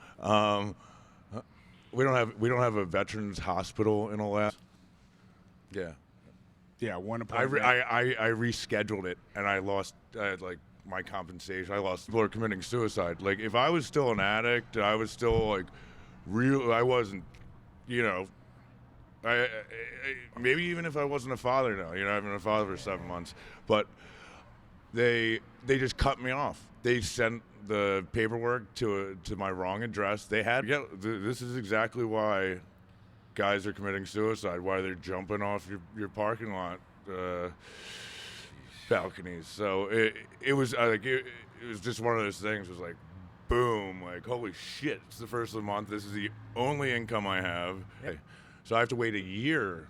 We don't have a veterans hospital in Alaska. Yeah. Yeah, one I appointment. I rescheduled it and I lost like my compensation. I lost. People are committing suicide. Like if I was still an addict, I was still like I wasn't. I maybe even if I wasn't a father now. I've been a father for 7 months, but they just cut me off. They sent the paperwork to my wrong address. They had. Yeah, this is exactly why guys are committing suicide, why they're jumping off your parking lot balconies. So it was like it was just one of those things. It was like boom, like holy shit, it's the first of the month, this is the only income I have. So I have to wait a year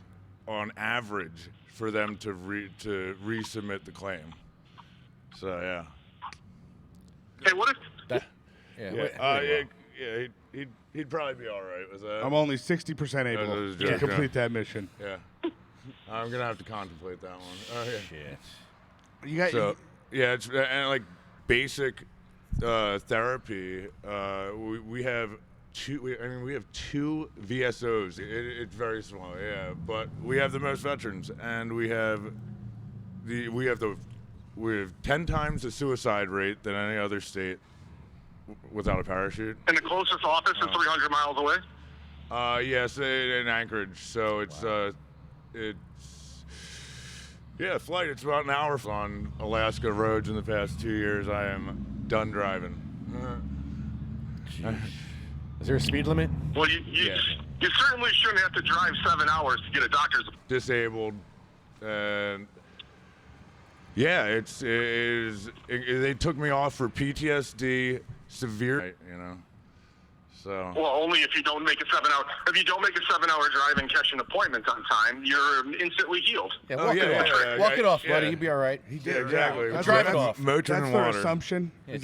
on average for them to resubmit the claim. So yeah. Hey, what He'd probably be all right with that. I'm only 60% able to complete that mission. Yeah. I'm gonna have to contemplate that one. Oh yeah. Shit. You got it's and like basic therapy. We have two. We have 2 VSOs. It's very small, yeah. But we have the most veterans, and we have 10 times the suicide rate than any other state without a parachute. And the closest office is 300 miles away? Yes, in Anchorage. So it's flight. It's about an hour on Alaska roads in the past 2 years. I am done driving. Is there a speed limit? Well, you certainly shouldn't have to drive 7 hours to get a doctor's. Disabled, and they took me off for PTSD, severe, So. Well, only if you don't make a 7-hour. If you don't make a 7-hour drive and catch an appointment on time, you're instantly healed. Yeah, walk it off, buddy. You'll be all right. He did exactly. That's drive it off. Motoring That's water. their assumption. Yeah,